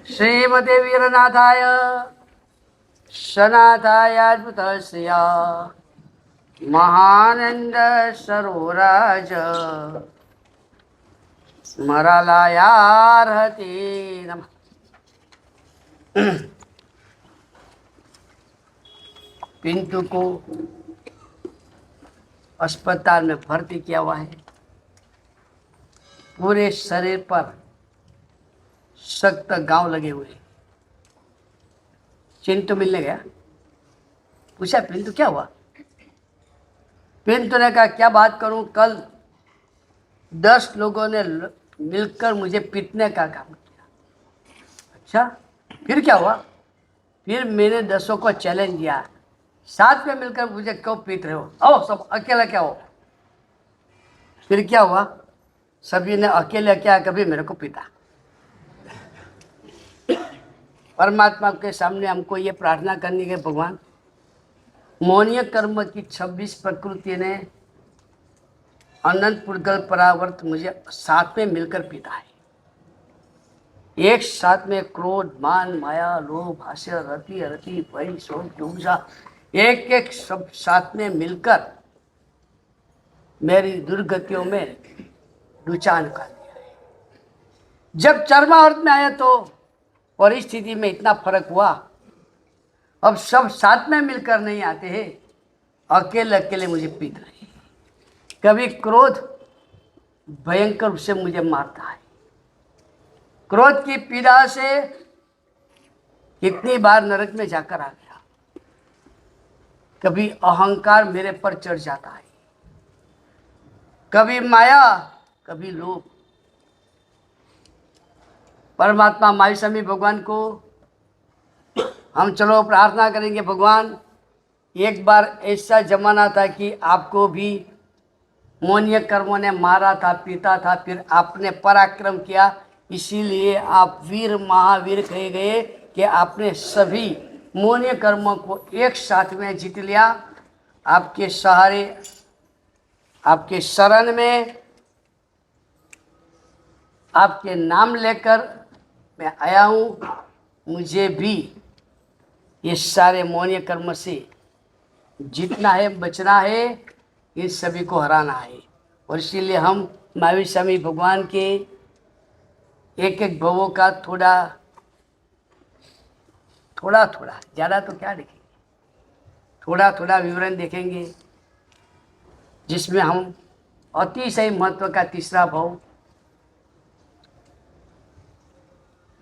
श्रीमते वीरनाथाय सनाथाय अद्भुतस्य महानंद सरोराज स्मरलायार्हते नमः। पिंटू को अस्पताल में भर्ती किया हुआ है। पूरे शरीर पर सख्त घाव लगे हुए। चिंटू मिलने गया, पूछा पिंटू क्या हुआ। पिंटू ने कहा क्या बात करूं, कल 10 लोगों ने मिलकर मुझे पीटने का काम किया। अच्छा फिर क्या हुआ। फिर मैंने 10 को चैलेंज किया, साथ में मिलकर मुझे क्यों पीट रहे हो, आओ सब अकेला क्या हो। फिर क्या हुआ, सभी ने अकेले क्या कभी मेरे को पीटा। परमात्मा के सामने हमको ये प्रार्थना करनी है, भगवान मौनीय कर्म की 26 प्रकृति ने अनंत पुर्गल परावर्त मुझे साथ में मिलकर पीता है। एक साथ में क्रोध मान माया लोभ हास्य रति अरति भय शोक जुगुषा एक एक सब साथ में मिलकर मेरी दुर्गतियों में रुचान कर दिया है। जब चरमावर्त में आया तो परिस्थिति में इतना फर्क हुआ, अब सब साथ में मिलकर नहीं आते हैं, अकेले अकेले मुझे पीट रहे हैं। कभी क्रोध भयंकर रूप से मुझे मारता है। क्रोध की पीड़ा से कितनी बार नरक में जाकर आ गया। कभी अहंकार मेरे पर चढ़ जाता है, कभी माया कभी लोभ। परमात्मा माई स्वामी भगवान को हम चलो प्रार्थना करेंगे, भगवान एक बार ऐसा जमाना था कि आपको भी मौनीय कर्मों ने मारा था पीटा था, फिर आपने पराक्रम किया, इसीलिए आप वीर महावीर कहे गए कि आपने सभी मौनीय कर्मों को एक साथ में जीत लिया। आपके सहारे आपके शरण में आपके नाम लेकर मैं आया हूँ। मुझे भी ये सारे मौनीय कर्म से जीतना है, बचना है, इन सभी को हराना है। और इसीलिए हम महावीर स्वामी भगवान के एक एक भवों का थोड़ा ज़्यादा तो क्या देखेंगे, थोड़ा थोड़ा विवरण देखेंगे, जिसमें हम अतिशय महत्व का तीसरा भाव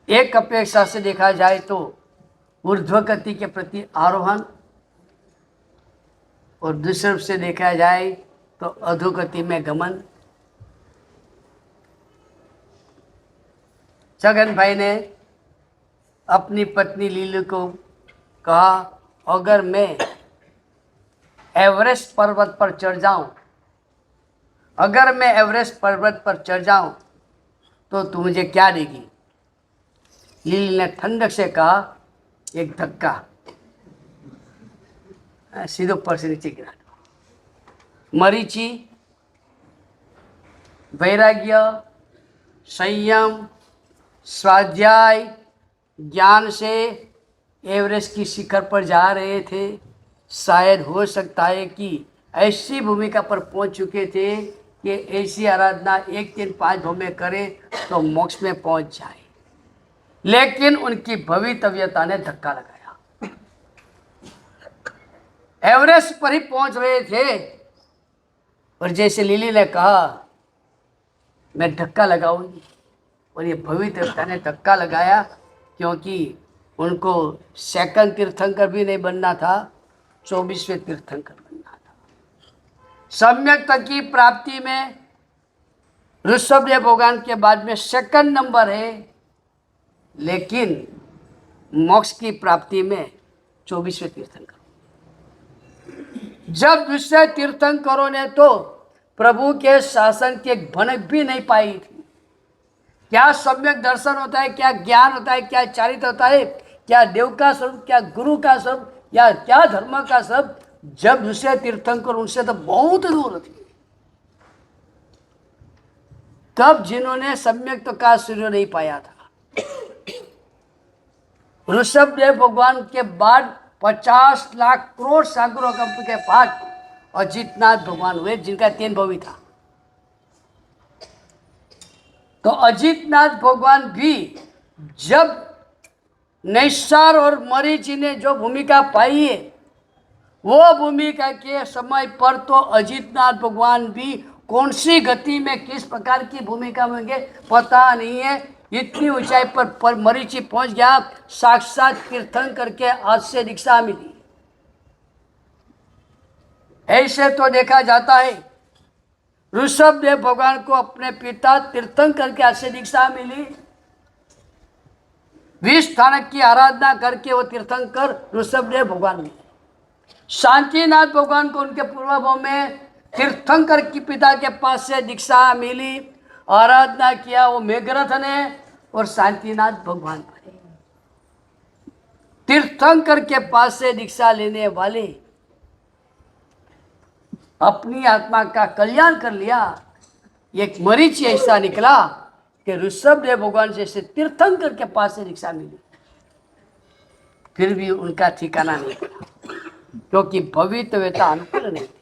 एक अपेक्षा से देखा जाए तो ऊर्ध्वगति के प्रति आरोहण, और दूसरे रूप से देखा जाए तो अधोगति में गमन। छगन भाई ने अपनी पत्नी लीलू को कहा, अगर मैं एवरेस्ट पर्वत पर चढ़ जाऊं, अगर मैं एवरेस्ट पर्वत पर चढ़ जाऊं तो तू मुझे क्या देगी। लीली ने ठंडक से कहा, एक धक्का, सीधे ऊपर से नीचे गिरा दो। मरीचि वैराग्य संयम स्वाध्याय ज्ञान से एवरेस्ट की शिखर पर जा रहे थे। शायद हो सकता है कि ऐसी भूमिका पर पहुंच चुके थे कि ऐसी आराधना 1 दिन 5 भव में करे तो मोक्ष में पहुंच जाए, लेकिन उनकी भवितव्यता ने धक्का लगाया। एवरेस्ट पर ही पहुंच रहे थे और जैसे लिली ने कहा मैं धक्का लगाऊंगी, और ये भवितव्यता ने धक्का लगाया, क्योंकि उनको सेकंड तीर्थंकर भी नहीं बनना था, 24वें तीर्थंकर बनना था। सम्यक की प्राप्ति में ऋषभदेव भगवान के बाद में सेकंड नंबर है, लेकिन मोक्ष की प्राप्ति में 24वें तीर्थंकर। जब दूसरे तीर्थंकरों ने तो प्रभु के शासन की एक भनक भी नहीं पाई थी। क्या सम्यक दर्शन होता है, क्या ज्ञान होता है, क्या चारित्र होता है, क्या देव का स्वरूप, क्या गुरु का स्वरूप, या क्या धर्म का स्वरूप, जब दूसरे तीर्थंकर उनसे तो बहुत दूर थे। तब जिन्होंने सम्यक का सूर्य नहीं पाया था, ऋषभदेव भगवान के बाद 50 लाख करोड़ सागरों के बाद अजितनाथ भगवान हुए, जिनका 3 भवी था। तो अजितनाथ भगवान भी जब नैसार और मरीचि ने जो भूमिका पाई है, वो भूमिका के समय पर तो अजितनाथ भगवान भी कौन सी गति में किस प्रकार की भूमिका में होंगे पता नहीं है। इतनी ऊंचाई पर मरीचि पहुंच गया, साक्षात तीर्थंकर के हाथ से दीक्षा मिली। ऐसे तो देखा जाता है ऋषभदेव भगवान को अपने पिता तीर्थंकर के हाथ से दीक्षा मिली। 20 स्थानक की आराधना करके वो तीर्थंकर ऋषभदेव भगवान मिले। शांतिनाथ भगवान को उनके पूर्वभाव में तीर्थंकर की पिता के पास से दीक्षा मिली, आराधना किया, वो मेघरथ ने और शांतिनाथ भगवान बने। तीर्थंकर के पास से दीक्षा लेने वाले अपनी आत्मा का कल्याण कर लिया। एक मरीचि ऐसा निकला कि ऋषभदेव भगवान से तीर्थंकर के पास से दीक्षा मिली, फिर भी उनका ठिकाना नहीं पड़ा, क्योंकि भवितव्यता अनुकूल नहीं थी।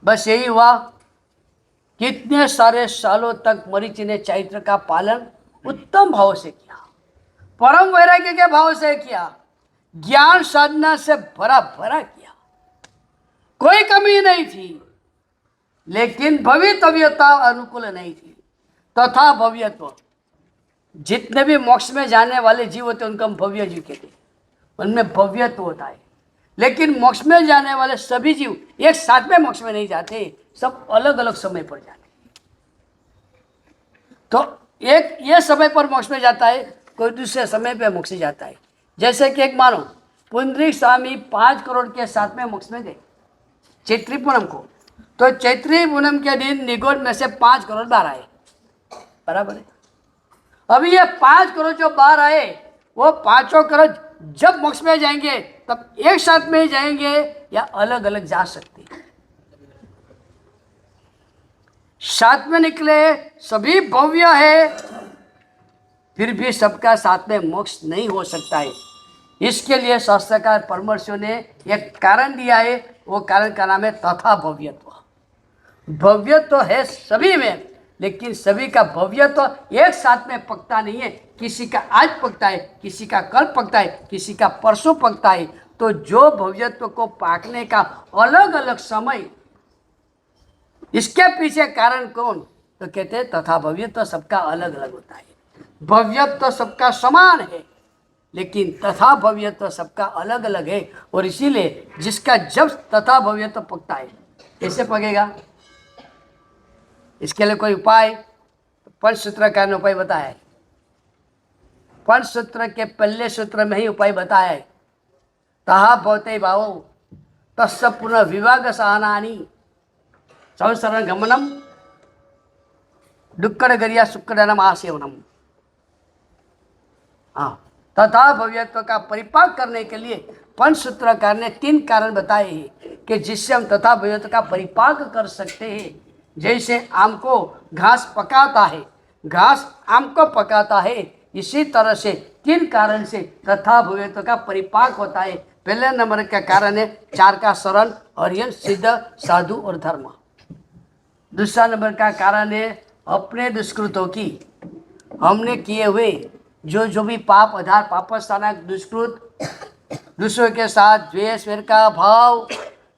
बस यही हुआ, कितने सारे सालों तक मरीचि ने चैत्र का पालन उत्तम भाव से किया, परम वैराग्य के भाव से किया, ज्ञान साधना से भरा भरा किया, कोई कमी नहीं थी, लेकिन भवितव्यता अनुकूल नहीं थी। तथा भव्यत्व, जितने भी मोक्ष में जाने वाले जीव होते उनको हम भव्य जीव कहते हैं, उनमें भव्यत्व होता है। लेकिन मोक्ष में जाने वाले सभी जीव एक साथ में मोक्ष में नहीं जाते, सब अलग अलग समय पर जाते हैं। तो एक ये समय पर मोक्ष में जाता है, कोई दूसरे समय पे मोक्ष जाता है। जैसे कि एक मानो पुंडरीक स्वामी 5 करोड़ के साथ में मोक्ष में गए चैत्री पूनम को, तो चैत्री पूनम के दिन निगोड में से 5 करोड़ बाहर आए, बराबर है। अभी ये 5 करोड़ जो बाहर आए, वो 5 करोड़ जब मोक्ष में जाएंगे तब एक साथ में ही जाएंगे या अलग अलग जा सकते हैं। साथ में निकले सभी भव्य है, फिर भी सबका साथ में मोक्ष नहीं हो सकता है। इसके लिए शास्त्रकार परमर्शियों ने एक कारण दिया है, वो कारण का नाम है तथा भव्यत्व। भव्यत्व है सभी में, लेकिन सभी का भव्यत्व एक साथ में पकता नहीं है। किसी का आज पकता है, किसी का कल पकता है, किसी का परसों पकता है। तो जो भव्यत्व को पाकने का अलग अलग समय, इसके पीछे कारण कौन, तो कहते हैं तथा भव्यत्व सबका अलग अलग होता है। भव्यत्व सबका समान है, लेकिन तथा भव्यत्व सबका अलग अलग है। और इसीलिए जिसका जब तथा भव्यत्व पकता है, कैसे पकेगा, इसके लिए कोई उपाय, पंचसूत्रकार ने उपाय बताया है। पंचसूत्र के पहले सूत्र में ही उपाय बताया है। तहा भवते भावो तस्य पुनः विभाग सहनानि संसरण गमनम दुक्कड़ गरिया शुक्कड़नम आसेवनम। हाँ, तथा भव्यत्व का परिपाक करने के लिए पंचसूत्रकार ने 3 कारण बताए हैं कि जिससे हम तथा भव्यत्व का परिपाक कर सकते हैं। जैसे आम को घास पकाता है, घास आम को पकाता है, इसी तरह से 3 कारण से तथा भव्यत्व का परिपाक होता है। पहले नंबर का कारण है 4 का शरण, अर्यन, सिद्ध, साधु और धर्म। दूसरा नंबर का कारण है अपने दुष्कृतों की, हमने किए हुए जो भी पाप, आधार, पापस्थानक, दुष्कृत, दूसरों के साथ द्वेष, वेर का भाव,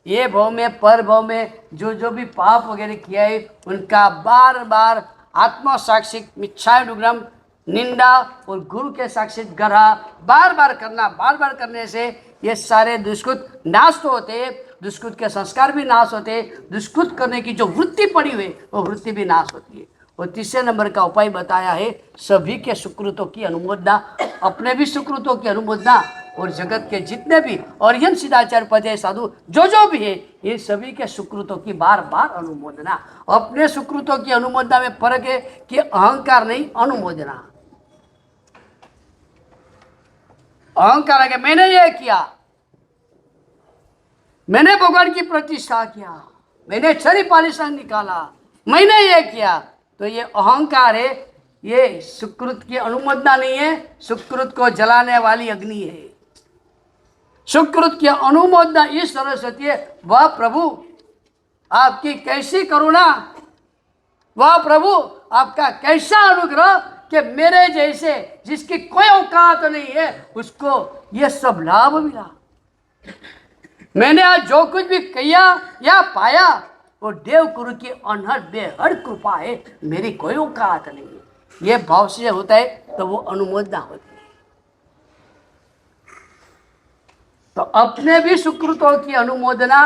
ये भाव में पर भाव में जो भी पाप वगैरह किया है, उनका बार बार आत्मा साक्षी मिच्छायुग्रम निंदा और गुरु के साक्षी ग्रह बार बार करना। बार बार करने से ये सारे दुष्कृत नाश तो होते, दुष्कृत के संस्कार भी नाश होते, दुष्कृत करने की जो वृत्ति पड़ी हुई वो वृत्ति भी नाश होती है। और तीसरे नंबर का उपाय बताया है सभी के सुकृतों की अनुमोदना, अपने भी सुकृतों की अनुमोदना और जगत के जितने भी अर्यन सिद्धाचार्य पद साधु जो भी है, ये सभी के सुकृतों की बार बार अनुमोदना। अपने सुकृतों की अनुमोदना में फर्क है कि अहंकार नहीं, अनुमोदना। अहंकार है कि मैंने ये किया, मैंने भगवान की प्रतिष्ठा किया, मैंने छरी पालिशान निकाला, मैंने ये किया, तो ये अहंकार है। ये सुकृत की अनुमोदना नहीं है, सुकृत को जलाने वाली अग्नि है। सुकृत की अनुमोदना इस तरह से होती है, वह प्रभु आपकी कैसी करुणा, वह प्रभु आपका कैसा अनुग्रह कि मेरे जैसे जिसकी कोई औकात नहीं है उसको ये सब लाभ मिला। मैंने आज जो कुछ भी किया या पाया वो देव गुरु की अनहद बेहद कृपा है, मेरी कोई औकात नहीं है। ये भाव से होता है तो वो अनुमोदना होती है। तो अपने भी सुकृतों की अनुमोदना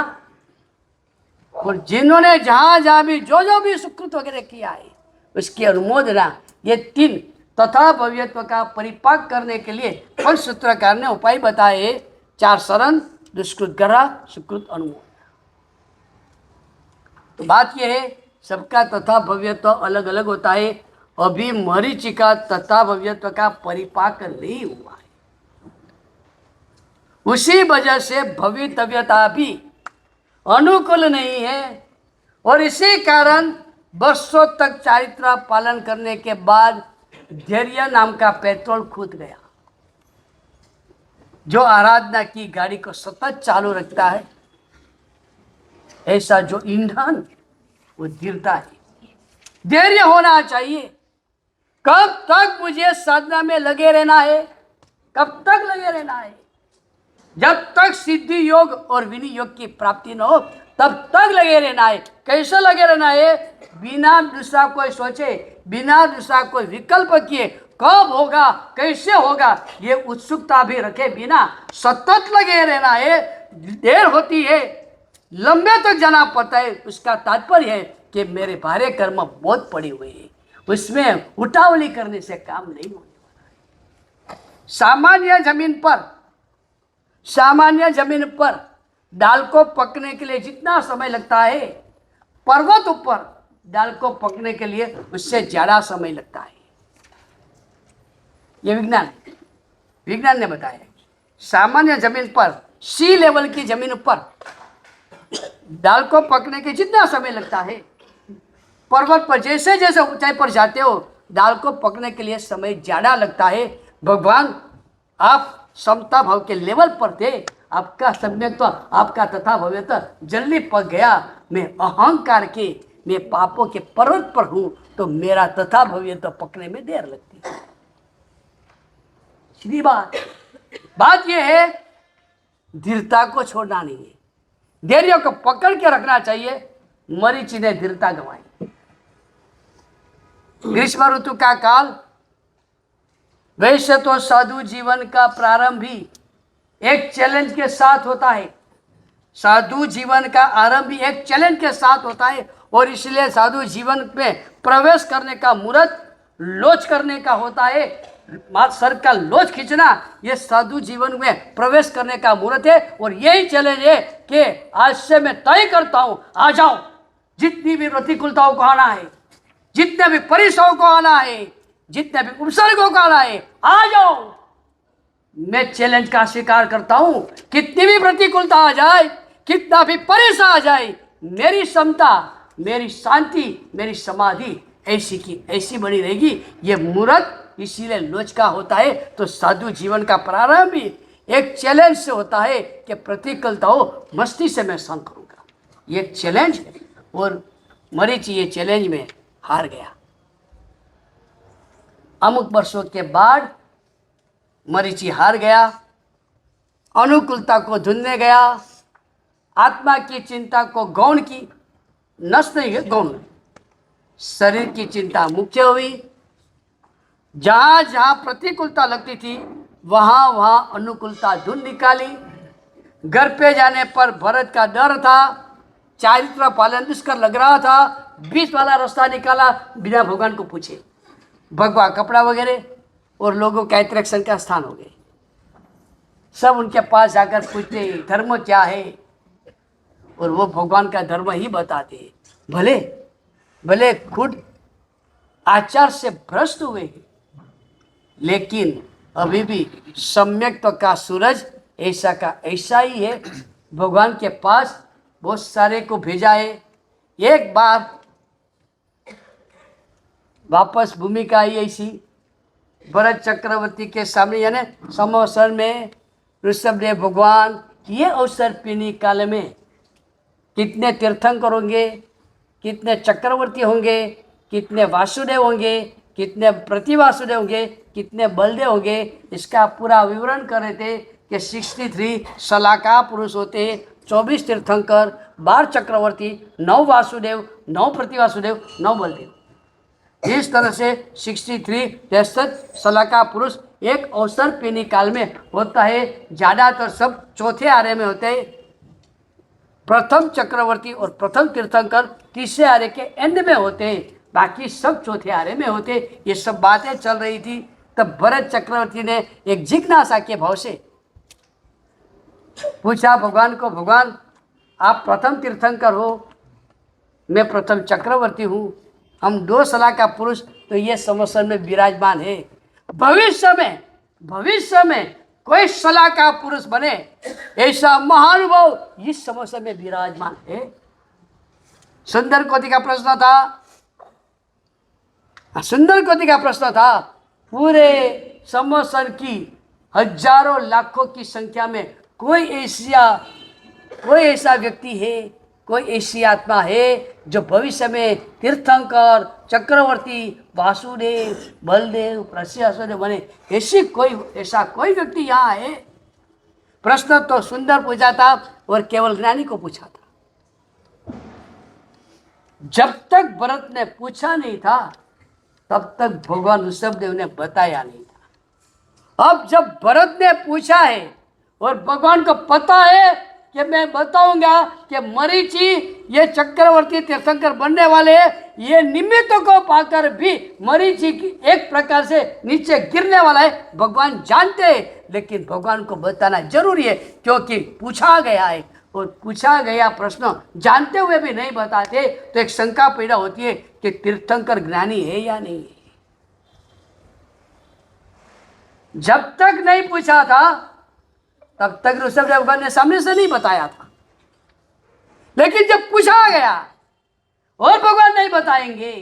और जिन्होंने जहां जहां भी जो भी सुकृत वगैरह किया है उसकी अनुमोदना, ये तीन तथा भव्यत्व का परिपाक करने के लिए पंचसूत्रकार ने उपाय बताए। 4 शरण, दुष्कृत ग्रह, सुकृत अनुमोदना। तो बात यह है सबका तथा भव्यत्व अलग अलग होता है। अभी मरीचि का तथा भव्यत्व का परिपाक नहीं हुआ है, उसी वजह से भवितव्यता भी अनुकूल नहीं है। और इसी कारण वर्षों तक चारित्र पालन करने के बाद धैर्य नाम का पेट्रोल खूद गया। जो आराधना की गाड़ी को सतत चालू रखता है, ऐसा जो ईंधन वो गिरता है। धैर्य होना चाहिए। कब तक मुझे साधना में लगे रहना है? कब तक लगे रहना है? जब तक सिद्धि योग और विनियोग की प्राप्ति न हो तब तक लगे रहना है। कैसे लगे रहना है? बिना दूसरा कोई सोचे, बिना दूसरा कोई विकल्प किए, कब होगा, कैसे होगा, ये उत्सुकता भी रखे बिना सतत लगे रहना है। देर होती है, लंबे तक जाना पड़ता है। उसका तात्पर्य है कि मेरे भारे कर्म बहुत पड़े हुए हैं, उसमें उतावली करने से काम नहीं होने वाला है। सामान्य जमीन पर दाल को पकने के लिए जितना समय लगता है, पर्वत ऊपर दाल को पकने के लिए उससे ज्यादा समय लगता है। ये विज्ञान ने बताया। सामान्य जमीन पर, सी लेवल की जमीन पर दाल को पकने के जितना समय लगता है, पर्वत पर जैसे जैसे ऊंचाई पर जाते हो दाल को पकने के लिए समय ज्यादा लगता है। भगवान आप समता भाव के लेवल पर थे, आपका सम्यक्त्व, आपका तथा भव्यत्व जल्दी पक गया। मैं अहंकार के, मैं पापों के पर्वत पर हूं तो मेरा तथा भव्यत्व पकने में देर लगती है। सीधी बात यह है, धीरता को छोड़ना नहीं है, धैर्य को पकड़ के रखना चाहिए। मरीचि ने धीरता गंवाई। ग्रीष्म ऋतु का काल, वैसे तो साधु जीवन का प्रारंभ भी एक चैलेंज के साथ होता है। साधु जीवन का आरंभ भी एक चैलेंज के साथ होता है और इसलिए साधु जीवन में प्रवेश करने का मुहूर्त लोच करने का होता है। सर का लोच खींचना ये साधु जीवन में प्रवेश करने का मुहूर्त है। और यही चैलेंज है कि आज से मैं तय करता हूं, आ जाओ, जितनी भी प्रतिकूलताओं को आना है, जितने भी परिश्रमों को आना है, जितने भी उपसर्गों को आना है, आ जाओ। मैं चैलेंज का स्वीकार करता हूं। कितनी भी प्रतिकूलता आ जाए, कितना भी परेशान आ जाए, मेरी क्षमता, मेरी शांति, मेरी समाधि ऐसी की ऐसी बनी रहेगी। ये मुहूर्त इसीलिए लोच का होता है। तो साधु जीवन का प्रारंभ भी एक चैलेंज से होता है कि प्रतिकूलताओं मस्ती से मैं सहन करूंगा, ये चैलेंज है। और मरीचि ये चैलेंज में हार गया। अमुक वर्षों के बाद मरीचि हार गया, अनुकूलता को ढूंढने गया, आत्मा की चिंता को गौण की, नष्ट नहीं है, गौण, शरीर की चिंता मुख्य हुई। जहां जहां प्रतिकूलता लगती थी वहां वहां अनुकूलता ढूंढ निकाली। घर पे जाने पर भरत का डर था, चारित्र पालन दुष्कर लग रहा था, बीच वाला रास्ता निकाला बिना भगवान को पूछे। भगवा कपड़ा वगैरह और लोगों के अट्रैक्शन का स्थान हो गए। सब उनके पास जाकर पूछते धर्म क्या है, और वो भगवान का धर्म ही बताते। भले भले खुद आचार से भ्रष्ट हुए हैं, लेकिन अभी भी सम्यक्त्व का सूरज ऐसा का ऐसा ही है। भगवान के पास बहुत सारे को भेजा है। एक बार वापस भूमिका आई ऐसी भरत चक्रवर्ती के सामने, यानी समोसन में ऋषभदेव भगवान ये अवसर पीने काल में कितने तीर्थंकर होंगे, कितने चक्रवर्ती होंगे, कितने वासुदेव होंगे, कितने प्रतिवासुदेव होंगे, कितने बलदेव होंगे, इसका पूरा विवरण कर रहे थे कि 63 सलाका पुरुष होते, 24 तीर्थंकर, 12 चक्रवर्ती, 9 वासुदेव, 9 प्रतिवासुदेव, 9 बलदेव। इस तरह से 63 सलाका पुरुष एक अवसर पीने काल में होता है। ज़्यादातर सब चौथे आरे में होते हैं। प्रथम चक्रवर्ती और प्रथम तीर्थंकर तीसरे आरे के एंड में होते हैं, बाकी सब चौथे आरे में होते। ये सब बातें चल रही थी, तब भरत चक्रवर्ती ने एक जिज्ञासा के भाव से पूछा भगवान को, भगवान आप प्रथम तीर्थंकर हो, मैं प्रथम चक्रवर्ती हूँ, हम 2 सलाह का पुरुष तो ये समोसन में विराजमान है। भविष्य में कोई सलाह का पुरुष बने ऐसा महानुभाव इस समोसन में विराजमान है। सुंदर कोटि का प्रश्न था। पूरे समोसन की हजारों लाखों की संख्या में कोई ऐसा व्यक्ति है, कोई ऐसी आत्मा है जो भविष्य में तीर्थंकर, चक्रवर्ती, वासुदेव, बलदेव, प्रसिद्ध बने, ऐसा कोई व्यक्ति यहाँ है? प्रश्न तो सुंदर पूछा था और केवल ज्ञानी को पूछा था। जब तक भरत ने पूछा नहीं था तब तक भगवान ऋषभदेव ने बताया नहीं था। अब जब भरत ने पूछा है और भगवान को पता है कि मैं बताऊंगा कि मरीचि ये चक्रवर्ती तीर्थंकर बनने वाले हैं, ये निमित्त को पाकर भी मरीचि की एक प्रकार से नीचे गिरने वाला है, भगवान जानते हैं, लेकिन भगवान को बताना जरूरी है क्योंकि पूछा गया है। और पूछा गया प्रश्न जानते हुए भी नहीं बताते तो एक शंका पैदा होती है कि तीर्थंकर ज्ञानी है या नहीं है। जब तक नहीं पूछा था तब तक ऋषभदेव भगवान ने सामने से नहीं बताया था, लेकिन जब पूछा गया और भगवान नहीं बताएंगे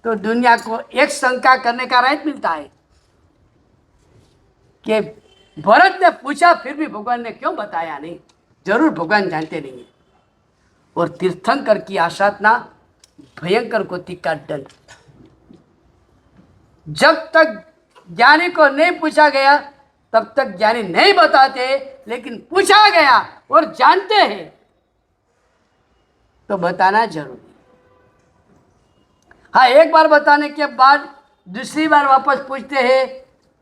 तो दुनिया को एक शंका करने का राइट मिलता है कि भरत ने पूछा फिर भी भगवान ने क्यों बताया नहीं। जरूर भगवान जानते नहीं है। और तीर्थंकर की आसाधना भयंकर कोटि का दंड। जब तक ज्ञानी को नहीं पूछा गया तब तक ज्ञानी नहीं बताते, लेकिन पूछा गया और जानते हैं तो बताना जरूरी। हाँ, एक बार बताने के बाद दूसरी बार वापस पूछते हैं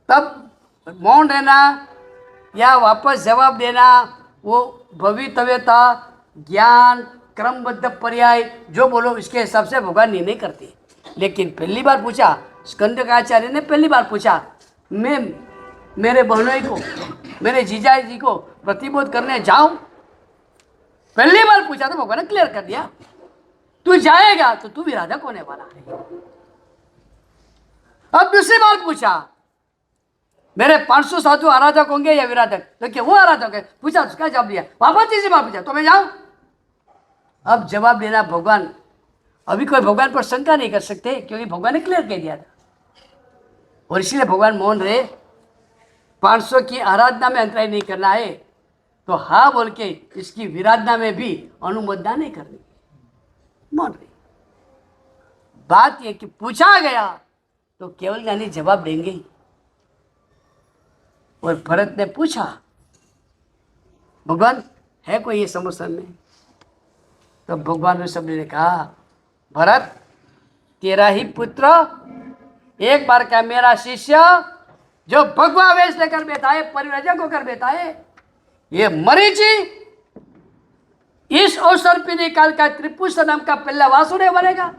तब मौन रहना या वापस जवाब देना वो भवितव्यता, ज्ञान, क्रमबद्ध पर्याय जो बोलो इसके हिसाब से भगवान निर्णय करते। लेकिन पहली बार पूछा, स्कंदकाचार्य ने पहली बार पूछा, मैं मेरे बहनोई को, मेरे जीजा जी को प्रतिबोध करने जाऊं? पहली बार पूछा तो भगवान ने क्लियर कर दिया, तू जाएगा तो तू विराधक होने वाला है। अब दूसरी बार पूछा, मेरे 500 साधु आराधक होंगे या विराधक? तो क्या वो आराधक है? पूछा, उसका जवाब दिया। वापस तीसरी बार पूछा, तो मैं जाऊं? अब जवाब देना भगवान, अभी कोई भगवान पर शंका नहीं कर सकते क्योंकि भगवान ने क्लियर कह दिया था। और इसीलिए भगवान मौन रहे। 500 की आराधना में अंतराय नहीं करना है तो हाँ बोल के इसकी विराधना में भी अनुमोदना नहीं करनी, मौन रहे। बात यह कि पूछा गया तो केवल ज्ञानी जवाब देंगे ही। और भरत ने पूछा, भगवान है कोई ये समोसन में? तो भगवान ऋषभ ने कहा, भरत तेरा ही पुत्र, एक बार का मेरा शिष्य जो भगवा वेश लेकर बैठा है, परिव्रजक होकर बैठा है, ये मरीचि इस अवसर पीने काल का त्रिपुष्ट नाम का पहला वासुदेव बनेगा,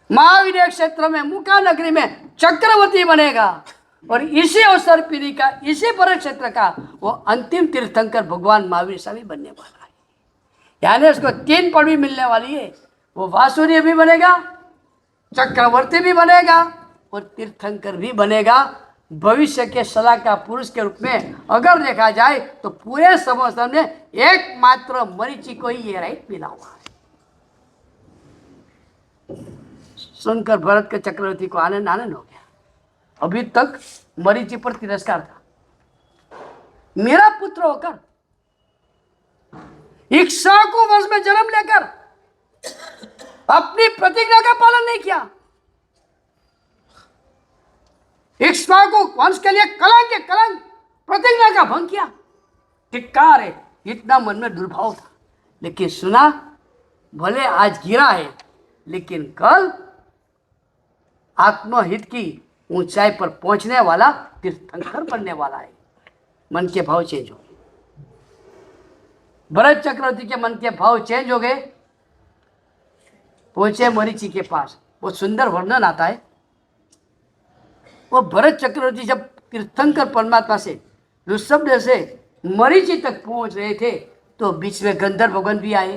महाविद्या क्षेत्र में मुका नगरी में चक्रवर्ती बनेगा, और इसी अवसर पीढ़ी का, इसी पर क्षेत्र का वो अंतिम तीर्थंकर भगवान महावीर स्वामी बनने वाला है। यानी उसको 3 पदवी मिलने वाली है। वो वासुदेव भी बनेगा, चक्रवर्ती भी बनेगा और तीर्थंकर भी बनेगा। भविष्य के सलाह का पुरुष के रूप में अगर देखा जाए तो पूरे समोसन में एकमात्र मरीचि को ही ये राइट मिला हुआ है। सुनकर भरत के चक्रवर्ती को आनंद आनंद हो गया। अभी तक मरीचि पर तिरस्कार था। मेरा पुत्र होकर, इक्ष्वाकु वंश में जन्म लेकर अपनी प्रतिज्ञा का पालन नहीं किया, इक्ष्वाकु वंश के लिए कलंक प्रतिज्ञा का भंग किया। धिक्कार है, इतना मन में दुर्भाव था। लेकिन सुना, भले आज गिरा है लेकिन कल आत्महित की ऊंचाई पर पहुंचने वाला तीर्थंकर बनने वाला है। मन के भाव चेंज हो गए। भरत चक्रवर्ती के मन के भाव चेंज हो गए। पहुंचे मरीचि के पास। वो सुंदर वर्णन आता है। वो भरत चक्रवर्ती जब तीर्थंकर परमात्मा से ऋषभ से मरीचि तक पहुंच रहे थे तो बीच में गंधर्व भगवान भी आए,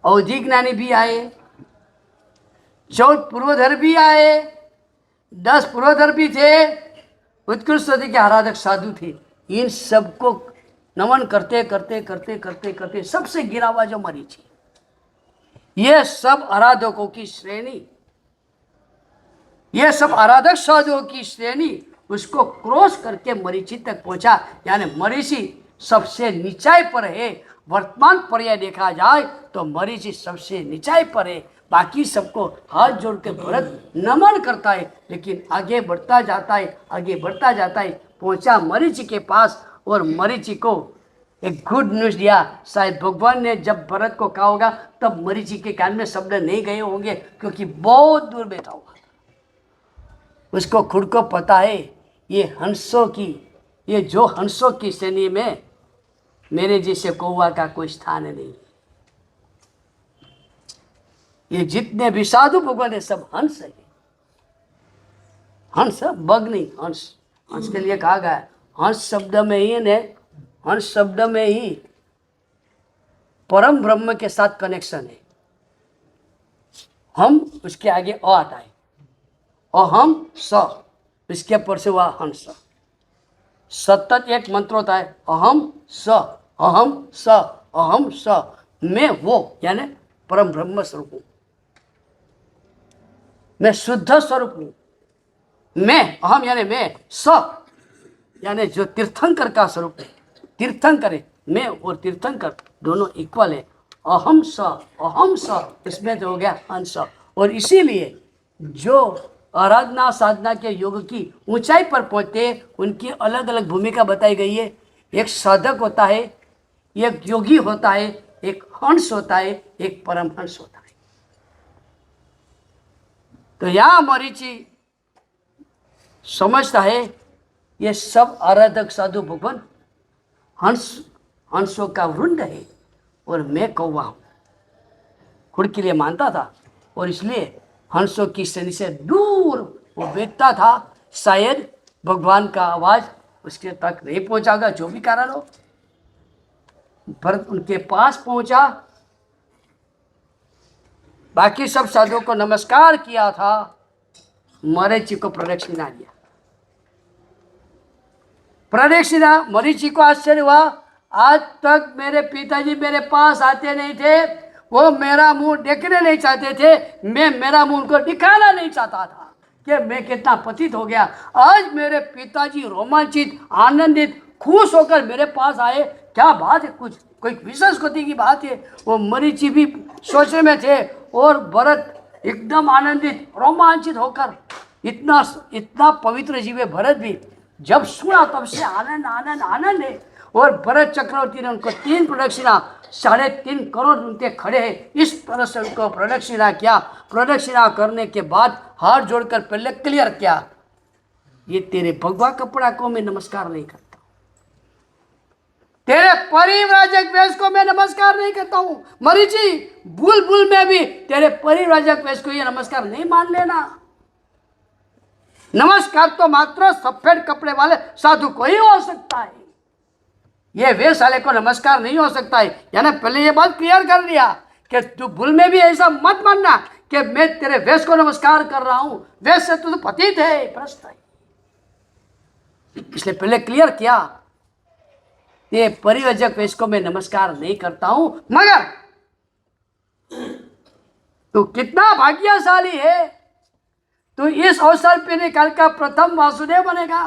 अवधि ज्ञानी भी आए, 14 पूर्वधर भी आए, 10 पूर्वधर भी थे, उत्कृष्ट के आराधक साधु थे। इन सबको नमन करते करते करते करते करते सबसे गिरा हुआ जो मरीचि, ये सब आराधकों की श्रेणी, ये सब आराधक साधुओं की श्रेणी उसको क्रॉस करके मरीचि तक पहुंचा। यानी मरीचि सबसे नीचाई पर है। वर्तमान पर्याय देखा जाए तो मरीचि सबसे नीचाई पर है। बाकी सबको हाथ जोड़ के भरत नमन करता है, लेकिन आगे बढ़ता जाता है, आगे बढ़ता जाता है। पहुंचा मरीचि के पास और मरीचि को एक गुड न्यूज दिया। शायद भगवान ने जब भरत को कहा होगा तब मरीचि के कान में शब्द नहीं गए होंगे, क्योंकि बहुत दूर बैठा हुआ था। उसको खुद को पता है ये जो हंसों की श्रेणी में मेरे जैसे कौवा का कोई स्थान नहीं। ये जितने भी साधु भगवान है सब हंस है। हंस, बग नहीं, हंस। हंस के लिए कहा गया है, हंस शब्द में ही ने, हंस शब्द में ही परम ब्रह्म के साथ कनेक्शन है। हम उसके आगे अ आता है, अहम स, इसके पर से वह हंस। सतत एक मंत्र होता है, अहम स अहम स अहम स, मैं वो यानी परम ब्रह्म स्वरूप हूं, मैं शुद्ध स्वरूप हूं। मैं अहम यानी मैं, स यानी जो तीर्थंकर का स्वरूप है। तीर्थंकर है, मैं और तीर्थंकर दोनों इक्वल है। अहम स इसमें तो हो गया अंश। और इसीलिए जो आराधना साधना के योग की ऊंचाई पर पहुंचते उनकी अलग अलग भूमिका बताई गई है। एक साधक होता है, एक योगी होता है, एक हंस होता है, एक परमहंस होता है। तो यहां मरीचि समझता है ये सब आराधक साधु भगवान हंसों का वृंद है और मैं कौवा हूं। खुद के लिए मानता था और इसलिए हंसों की श्रेणी से दूर वो बैठता था। शायद भगवान का आवाज उसके तक नहीं पहुंचागा, जो भी कारण हो। भरत उनके पास पहुंचा, बाकी सब साधुओं को नमस्कार किया था, मरीचि को प्रदक्षिणा दिया। प्रदक्षिणा, मरीचि को आश्चर्य हुआ, आज तक मेरे पिताजी मेरे पास आते नहीं थे, वो मेरा मुंह देखने नहीं चाहते थे, मैं मेरा मुंह उनको दिखाना नहीं चाहता था कि मैं कितना पतित हो गया। आज मेरे पिताजी रोमांचित, आनंदित, खुश होकर मेरे पास आए, क्या बात है, कुछ कोई विशेष गति की बात है। वो मरीचि भी सोचने में थे और भरत एकदम आनंदित, रोमांचित होकर, इतना पवित्र जीव है भरत भी। जब सुना तब से आनंद आनंद आनंद है। और भरत चक्रवर्ती ने उनको 3 प्रदक्षिणा, 3.5 करोड़ उनके खड़े हैं, इस तरह से उनको प्रदक्षिणा किया। प्रदक्षिणा करने के बाद हाथ जोड़कर पहले क्लियर किया, ये तेरे भगवा कपड़ा को मैं नमस्कार नहीं करता, तेरे परिव्राजक वेश को मैं नमस्कार नहीं करता हूं। मरीचि, बुलबुल में भी तेरे परिव्राजक वेश को ये नमस्कार नहीं मान लेना। नमस्कार तो मात्र सफेद कपड़े वाले साधु को ही हो सकता है, ये वेश वाले को नमस्कार नहीं हो सकता है। यानी पहले ये बात क्लियर कर दिया कि तू भूल में भी ऐसा मत मानना कि मैं तेरे वेश को नमस्कार कर रहा हूं, वेश से तू तो पतित है, भ्रष्ट है। इसलिए पहले क्लियर किया, ये परिव्राजक वेश को मैं नमस्कार नहीं करता हूं, मगर तो कितना भाग्यशाली है, तो इस अवसर पे निकाल का प्रथम वासुदेव बनेगा,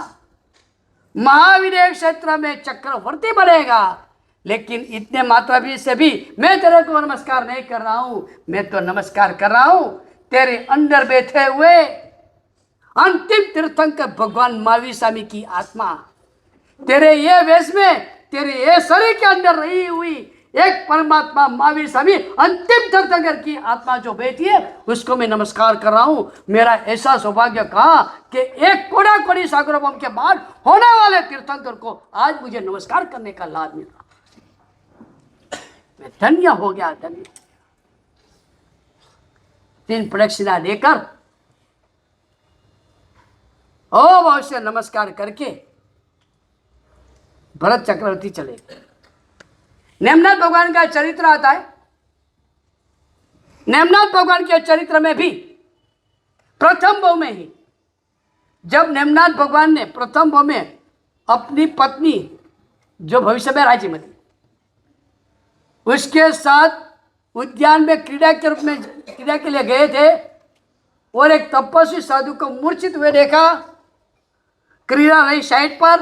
महावीर क्षेत्र में चक्रवर्ती बनेगा। लेकिन इतने मात्रा भी से भी मैं तेरे को नमस्कार नहीं कर रहा हूं, मैं तो नमस्कार कर रहा हूं तेरे अंदर बैठे हुए अंतिम तीर्थंकर भगवान महावीर स्वामी की आत्मा, तेरे ये वेश में, तेरे ये शरीर के अंदर रही हुई एक परमात्मा महावीर स्वामी अंतिम तीर्थंकर की आत्मा जो बैठी है, उसको मैं नमस्कार कर रहा हूं। मेरा ऐसा सौभाग्य कहा कि एक कोड़ा कोड़ी सागरोपम के बाद होने वाले तीर्थंकर को आज मुझे नमस्कार करने का लाभ मिला। मैं धन्य हो गया, धन्य। 3 प्रदक्षिणा देकर ओ भाव से नमस्कार करके भरत चक्रवर्ती चले गए। नेमनाथ भगवान का चरित्र आता है। नेमनाथ भगवान के चरित्र में भी प्रथम भाव में ही, जब नेमनाथ भगवान ने प्रथम भाव में अपनी पत्नी जो भविष्य में राज्यमती, उसके साथ उद्यान में क्रीड़ा के रूप में क्रीड़ा के लिए गए थे और एक तपस्वी साधु को मूर्छित हुए देखा। क्रीड़ा रही साइड पर,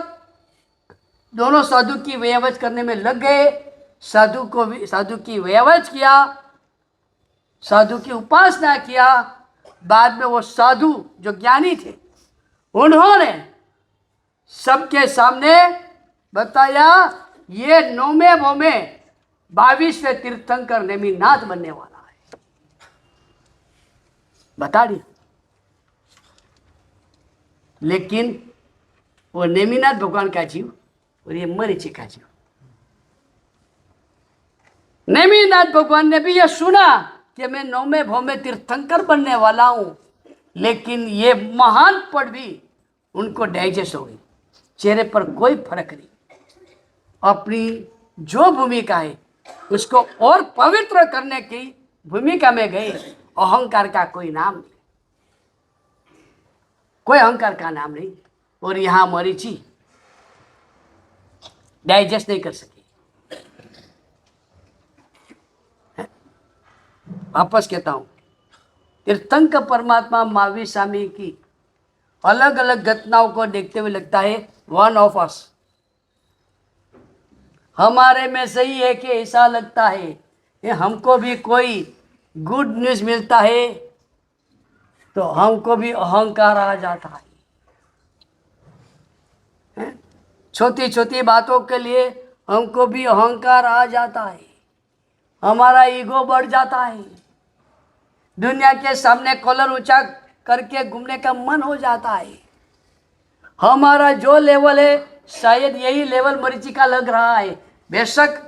दोनों साधु की व्यवच करने में लग गए। साधु की व्यवच किया, साधु की उपासना किया। बाद में वो साधु जो ज्ञानी थे, उन्होंने सबके सामने बताया ये 9वें भाव में 22वें तीर्थंकर नेमिनाथ बनने वाला है, बता दिया। लेकिन वो नेमिनाथ भगवान का जीव और ये मरीचि का जीव, नेमिनाथ भगवान ने भी ये सुना कि मैं 9वें भाव में तीर्थंकर बनने वाला हूं, लेकिन ये महान पद भी उनको डाइजेस्ट हो गई, चेहरे पर कोई फर्क नहीं। अपनी जो भूमिका है उसको और पवित्र करने की भूमिका में गए। अहंकार का कोई नाम नहीं, कोई अहंकार का नाम नहीं। और यहां मरीचि डाइजेस्ट नहीं कर सकी। वापस कहता हूं, तीर्थंकर परमात्मा महावीर स्वामी की अलग अलग घटनाओं को देखते हुए लगता है वन ऑफ अस, हमारे में सही है कि ऐसा लगता है कि हमको भी कोई गुड न्यूज़ मिलता है तो हमको भी अहंकार आ जाता है। छोटी छोटी बातों के लिए हमको भी अहंकार आ जाता है, हमारा ईगो बढ़ जाता है, दुनिया के सामने कॉलर ऊंचा करके घूमने का मन हो जाता है। हमारा जो लेवल है शायद यही लेवल मरीचि का लग रहा है। बेशक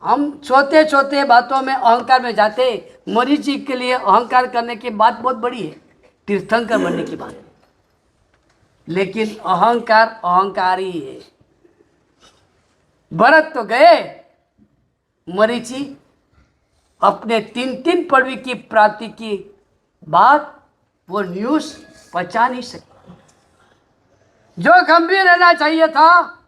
हम छोटे छोटे बातों में अहंकार में जाते, मरीचि के लिए अहंकार करने की बात बहुत बड़ी है, तीर्थंकर बनने की बात। लेकिन अहंकार अहंकार ही है। भरत तो गए, मरीचि अपने 3 पदवी की प्राप्ति की बात वो न्यूज़ पचा नहीं सके। जो गंभीर रहना चाहिए था,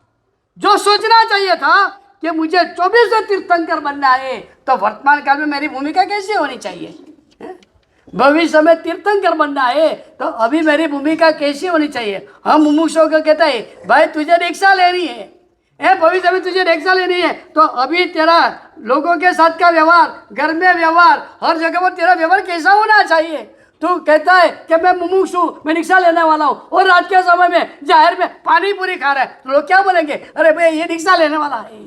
जो सोचना चाहिए था कि मुझे 24 तीर्थंकर बनना है, तो वर्तमान काल में मेरी भूमिका कैसी होनी चाहिए? भविष्य में तीर्थंकर बनना है तो अभी मेरी भूमिका कैसी होनी चाहिए? हम मुमुक्षुओं को कहते हैं भाई तुझे दीक्षा लेनी है, भविष्य में तुझे दीक्षा लेनी है, तो अभी तेरा लोगों के साथ का व्यवहार, घर में व्यवहार, हर जगह पर तेरा व्यवहार कैसा होना चाहिए? तू कहता है कि मैं मुमुक्षु, मैं दीक्षा लेने वाला हूँ, और रात के समय में जाहिर में पानी पूरी खा रहा है, तो लोग क्या बोलेंगे? अरे भाई ये दीक्षा लेने वाला है।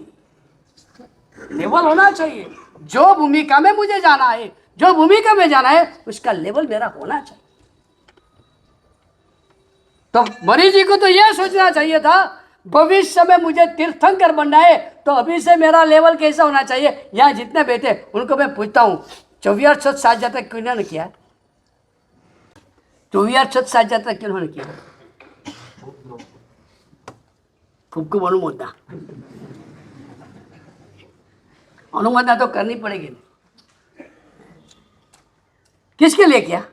लेवल होना चाहिए। जो भूमिका में मुझे जाना है, जो भूमिका में जाना है, उसका लेवल मेरा होना चाहिए। तो मरीचि को तो यह सोचना चाहिए था भविष्य में मुझे तीर्थंकर बनना है, तो अभी से मेरा लेवल कैसा होना चाहिए। यहाँ जितने बैठे उनको मैं पूछता हूँ, 24 सात जातक क्यों ने किया? 24 सात जातक क्यों ने किया? खूब अनुमोदना, अनुमोदना तो करनी पड़ेगी। किसके लिए किया?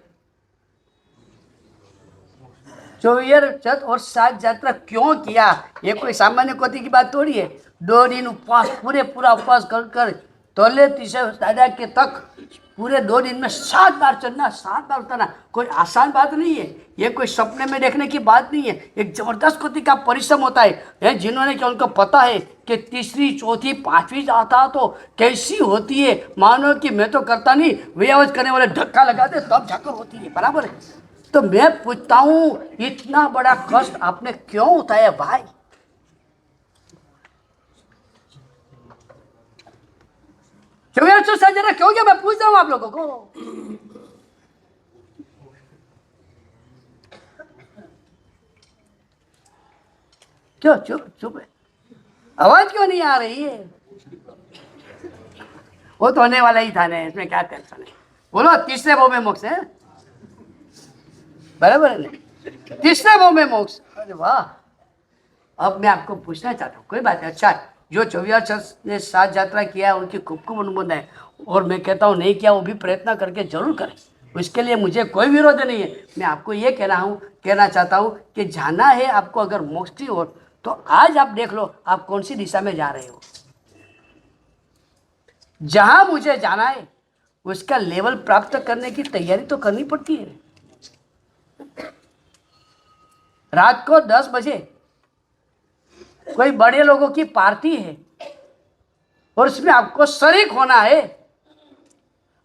24 और 7 यात्रा क्यों किया? ये कोई सामान्य कोटि की बात थोड़ी है। 2 दिन उपवास, पूरा उपवास कर तौले तीसरे दादा के तक पूरे 2 दिन में 7 बार चढ़ना, 7 बार उतरना कोई आसान बात नहीं है। ये कोई सपने में देखने की बात नहीं है। एक जबरदस्त कोटि का परिश्रम होता है। जिन्होंने क्या उनको पता है कि तीसरी, चौथी, 5वीं आता तो कैसी होती है। मानो कि मैं तो करता नहीं, व्यायाम करने वाले धक्का लगाते तब जाकर होती है, बराबर है। तो मैं पूछता हूँ इतना बड़ा कष्ट आपने क्यों उठाया भाई? जरा क्यों क्या, मैं पूछ रहा हूँ आप लोगों को। क्यों चुप चुप है? आवाज क्यों नहीं आ रही है? वो तो होने वाला ही था ना, इसमें क्या टेंशन है। बोलो तीसरे भाव में मोक्ष है, बराबर है ना? तीसरे भाव में मोक्ष। अरे वाह। अब मैं आपको पूछना चाहता हूँ, कोई बात नहीं, अच्छा जो 24 ने 7 यात्रा किया है उनकी खूब खूब अनुमोदन है। और मैं कहता हूँ नहीं किया वो भी प्रयत्न करके जरूर करें, उसके लिए मुझे कोई विरोध नहीं है। मैं आपको ये कहना चाहता हूँ कि जाना है आपको अगर मोक्ष की ओर, तो आज आप देख लो आप कौन सी दिशा में जा रहे हो। जहां मुझे जाना है उसका लेवल प्राप्त करने की तैयारी तो करनी पड़ती है। रात को 10 बजे कोई बड़े लोगों की पार्टी है और उसमें आपको शरीक होना है,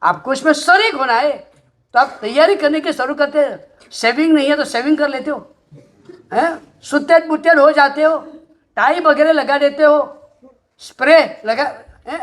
आपको उसमें शरीक होना है, तो आप तैयारी करने के शुरू करते हैं। सेविंग नहीं है तो सेविंग कर लेते हो, हैं? सुतेद बुतेद हो जाते हो, टाई वगैरह लगा देते हो, स्प्रे लगा,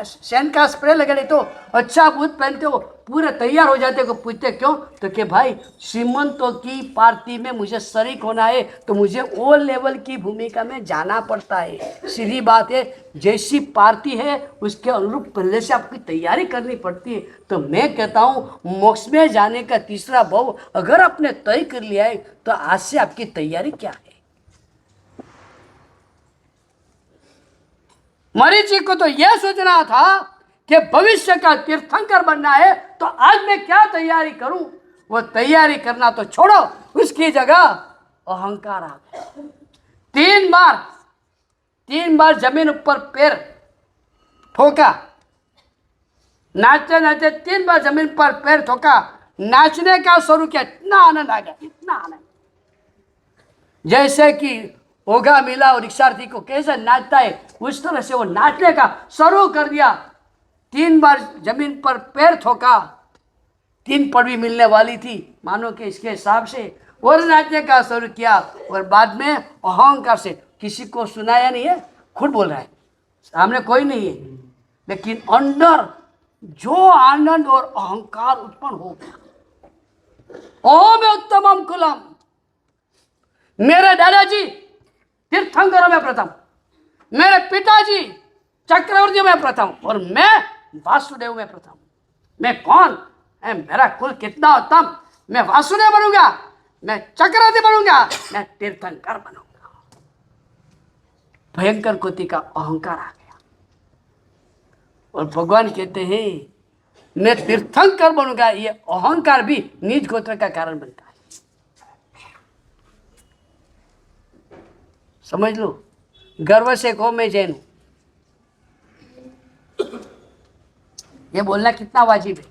सैन का स्प्रे लगा देते हो, अच्छा बूट पहनते हो, पूरे तैयार हो जाते हो। पूछते क्यों? तो कि भाई श्रीमंतों की पार्टी में मुझे शरीक होना है तो मुझे वो लेवल की भूमिका में जाना पड़ता है। सीधी बात है, जैसी पार्टी है उसके अनुरूप पहले से आपकी तैयारी करनी पड़ती है। तो मैं कहता हूँ मोक्ष में जाने का तीसरा भाव अगर आपने तय कर लिया है तो आज से आपकी तैयारी क्या है। मरीचि को तो यह सोचना था कि भविष्य का तीर्थंकर बनना है, तो आज मैं क्या तैयारी करूं। वो तैयारी करना तो छोड़ो, उसकी जगह अहंकार आ गया। 3 बार जमीन ऊपर पैर ठोका, नाचते नाचते 3 बार जमीन पर पैर ठोका, नाचने का शुरू किया। इतना आनंद आ गया, इतना आनंद, जैसे कि होगा मिला और रिक्शार्थी को कैसे नाचता है उस तरह से वो नाचने का शुरू कर दिया। 3 बार जमीन पर पैर ठोका, 3 पड़वी मिलने वाली थी मानो कि इसके हिसाब से, और नाचने का शुरू किया। और बाद में अहंकार से, किसी को सुनाया नहीं है, खुद बोल रहा है, सामने कोई नहीं है, लेकिन अंदर जो आनंद और अहंकार उत्पन्न हो गया। ओह मैं उत्तमम कुलम, मेरे दादाजी तीर्थंकरों में प्रथम, मेरे पिताजी चक्रवर्ती में प्रथम, और मैं वासुदेव में प्रथम। मैं कौन है? मेरा कुल कितना उत्तम। मैं वासुदेव बनूंगा, मैं चक्रवर्ती बनूंगा, मैं तीर्थंकर बनूंगा। भयंकर कोटि का अहंकार आ गया। और भगवान कहते हैं मैं तीर्थंकर बनूंगा। ये अहंकार भी नीच गोत्र का कारण बनता है। समझ लो, गर्व से कहो मैं जैन हूं, ये बोलना कितना वाजिब है।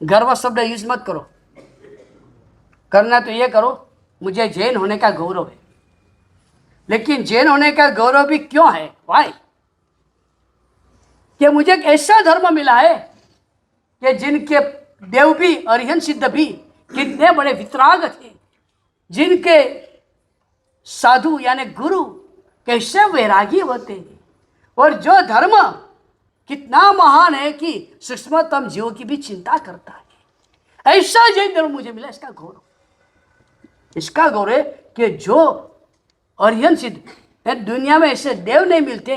गर्व शब्द यूज मत करो, करना तो ये करो मुझे जैन होने का गौरव है। लेकिन जैन होने का गौरव भी क्यों है? भाई कि मुझे एक ऐसा धर्म मिला है कि जिनके देव भी अरिहंत सिद्ध भी कितने बड़े वितराग थे, जिनके साधु यानी गुरु कैसे वैरागी होते हैं, और जो धर्म कितना महान है कि सूक्ष्मतम जीवों की भी चिंता करता है, ऐसा जैन धर्म मुझे मिला। इसका गौरव है कि जो अरिहंत सिद्ध, दुनिया में ऐसे देव नहीं मिलते,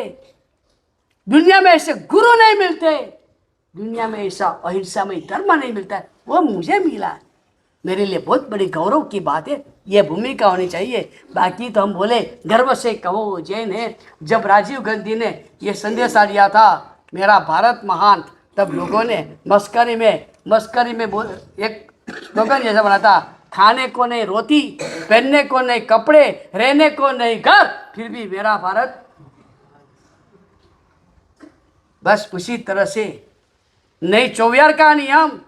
दुनिया में ऐसे गुरु नहीं मिलते, दुनिया में ऐसा अहिंसामय धर्म नहीं मिलता है, वो मुझे मिला है। मेरे लिए बहुत बड़ी गौरव की बात है, ये भूमिका होनी चाहिए। बाकी तो हम बोले गर्व से कहो जैन है। जब राजीव गांधी ने ये संदेश दिया था मेरा भारत महान, तब लोगों ने मस्करी में एक स्लोगन जैसा बना था, खाने को नहीं रोटी, पहनने को नहीं कपड़े, रहने को नहीं घर, फिर भी मेरा भारत। बस उसी तरह से नहीं चौविहार का नियम,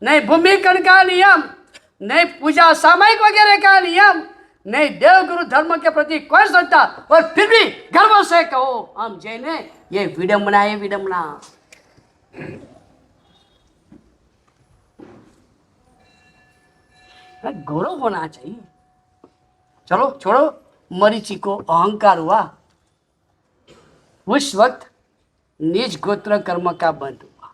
नहीं भूमिकरण का नियम, नहीं पूजा सामयिक वगैरह का नियम, नहीं देवगुरु धर्म के प्रति कोई श्रद्धा, और फिर भी गर्व से कहो हम जैन हैं, ये विडंबना है, विडंबना। गौरव होना चाहिए। चलो छोड़ो, मरीचि को अहंकार हुआ, उस वक्त निज गोत्र कर्म का बंध हुआ।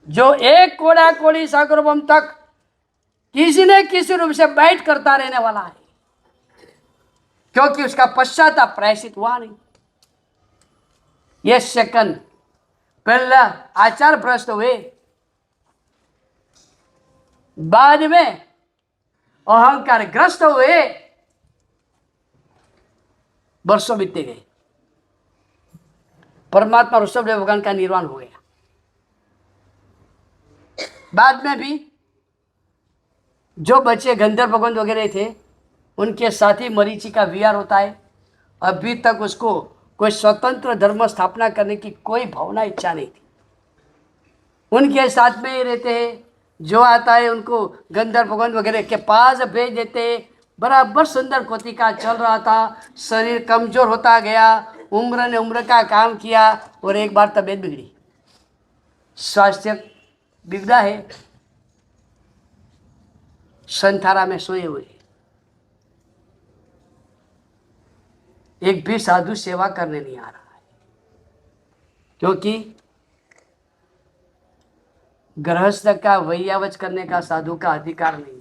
जो एक कोड़ा कोड़ी सागरवम तक किसी न किसी रूप से बैठ करता रहने वाला है, क्योंकि उसका पश्चाताप प्रायश्चित हुआ नहीं। ये सेकंड पहला आचार भ्रष्ट हुए, बाद में अहंकार ग्रस्त हुए, वर्षों बीतते गए, परमात्मा ऋषभदेव भगवान का निर्वाण हो गया। बाद में भी जो बच्चे गंधर्व भगवान वगैरह थे, उनके साथ ही मरीचि का विहार होता है। अभी तक उसको कोई स्वतंत्र धर्म स्थापना करने की कोई भावना, इच्छा नहीं थी। उनके साथ में ही रहते हैं, जो आता है उनको गंधर्व भगवान वगैरह के पास भेज देते। बराबर सुंदर कोतिका चल रहा था, शरीर कमजोर होता गया, उम्र ने उम्र का काम किया, और एक बार तबीयत बिगड़ी, स्वास्थ्य बिगड़ा है, संथारा में सोए हुए। एक भी साधु सेवा करने नहीं आ रहा है, क्योंकि गृहस्थ का वैयावच करने का साधु का अधिकार नहीं है।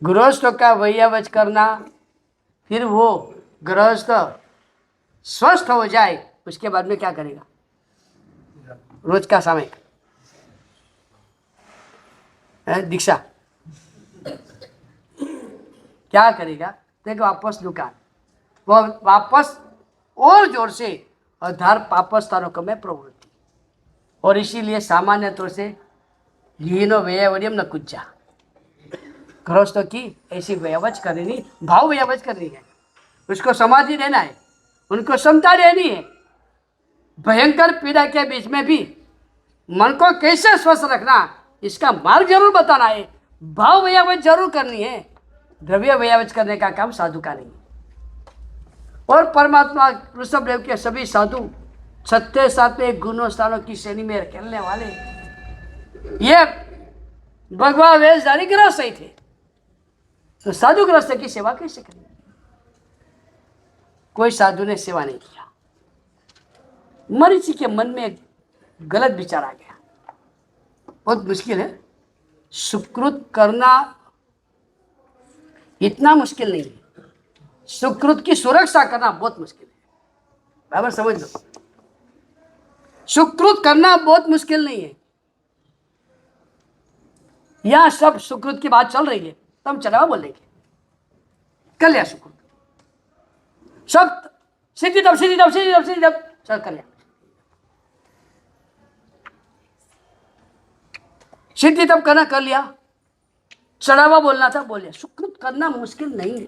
गृहस्थ का वैयावच करना, फिर वो गृहस्थ स्वस्थ हो जाए, उसके बाद में क्या करेगा? रोज का समय दीक्षा क्या करेगा? देखो वापस दुकान, वो वापस और जोर से आधार पापस स्थानों में प्रवृत्ति, और इसीलिए सामान्य तौर से हीनो व्ययवरियम न कुज्जा, गृहस्थों की ऐसी व्यवच करनी नहीं, भाव व्यवच करनी है, उसको समाधि देना है, उनको समता देनी है। भयंकर पीड़ा के बीच में भी मन को कैसे स्वस्थ रखना, इसका मार्ग जरूर बताना है। भाव व्यवच जरूर करनी है, द्रव्य व्यवच करने का काम साधु का नहीं है। और परमात्मा ऋषभदेव के सभी साधु सत्य सात्विक गुणों स्थानों की श्रेणी में खेलने वाले, ये भगवा वेशधारी गृहस्थ ही थे, तो साधु गृहस्थ की सेवा कैसे करेंगे? कोई साधु ने सेवा नहीं किया। मरीचि के मन में एक गलत विचार आ गया, बहुत मुश्किल है, सुकृत करना इतना मुश्किल नहीं है, सुकृत की सुरक्षा करना बहुत मुश्किल है। बराबर समझ लो, सुकृत करना बहुत मुश्किल नहीं है। यहां सब सुकृत की बात चल रही है, तो हम चलावा बोलेंगे, कर लिया सुकृत, सब सिद्धि तब सिद्धि तब सिद्धि तब सिद्धि तब सब कर लिया, सिद्धि तब करना कर लिया, चढ़ावा बोलना था बोल लिया। सुकृत करना मुश्किल नहीं है,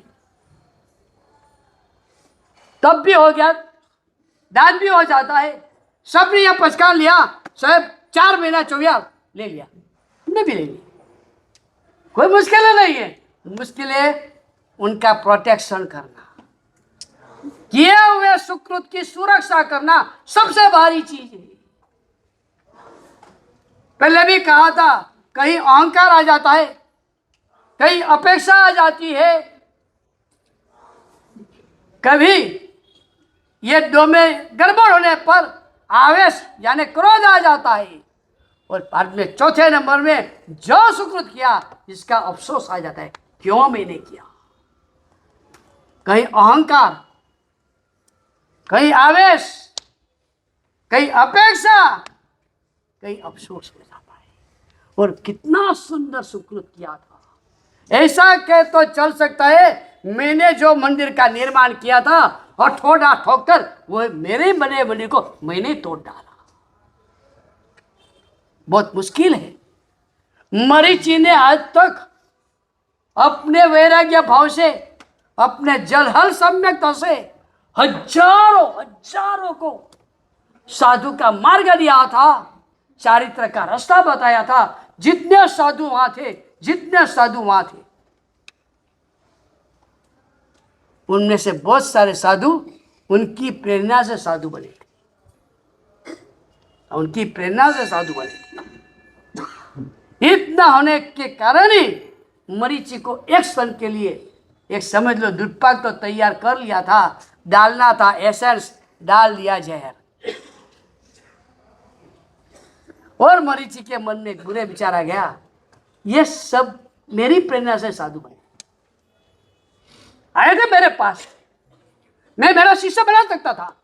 तब भी हो गया, दान भी हो जाता है, सबने यह पचकार लिया, साहब 4 महीना चौविहार ले लिया, हमने भी ले लिया, कोई मुश्किल नहीं है। मुश्किल है उनका प्रोटेक्शन करना, किए हुए सुकृत की सुरक्षा करना सबसे भारी चीज है। पहले भी कहा था, कहीं अहंकार आ जाता है, कहीं अपेक्षा आ जाती है, कभी ये दो में गड़बड़ होने पर आवेश यानी क्रोध आ जाता है, और बाद में चौथे नंबर में जो सुकृत किया इसका अफसोस आ जाता है, क्यों मैंने किया। कहीं अहंकार, कहीं आवेश, कहीं अपेक्षा, कहीं अफसोस हो जाता है। और कितना सुंदर सुकृत किया था, ऐसा कह तो चल सकता है, मैंने जो मंदिर का निर्माण किया था और ठोड़ा ठोकर वो मेरे बने मंदिर को मैंने तोड़ डाला। बहुत मुश्किल है। मरीचि ने आज तक अपने वैराग्य भाव से अपने जलहल सम्यक से हजारों हजारों को साधु का मार्ग दिया था, चारित्र का रास्ता बताया था। जितने साधु वहां थे, जितने साधु वहां थे, उनमें से बहुत सारे साधु उनकी प्रेरणा से साधु बने थे, उनकी प्रेरणा से साधु बने थे। इतना होने के कारण ही मरीचि को एक क्षण के लिए, एक समझ लो दुष्पाक तो तैयार कर लिया था, डालना था एसेंस, डाल दिया जहर। और मरीचि के मन में एक बुरे विचार आ गया, ये सब मेरी प्रेरणा से साधु बने, आए थे मेरे पास, मैं मेरा शिष्य बना सकता था,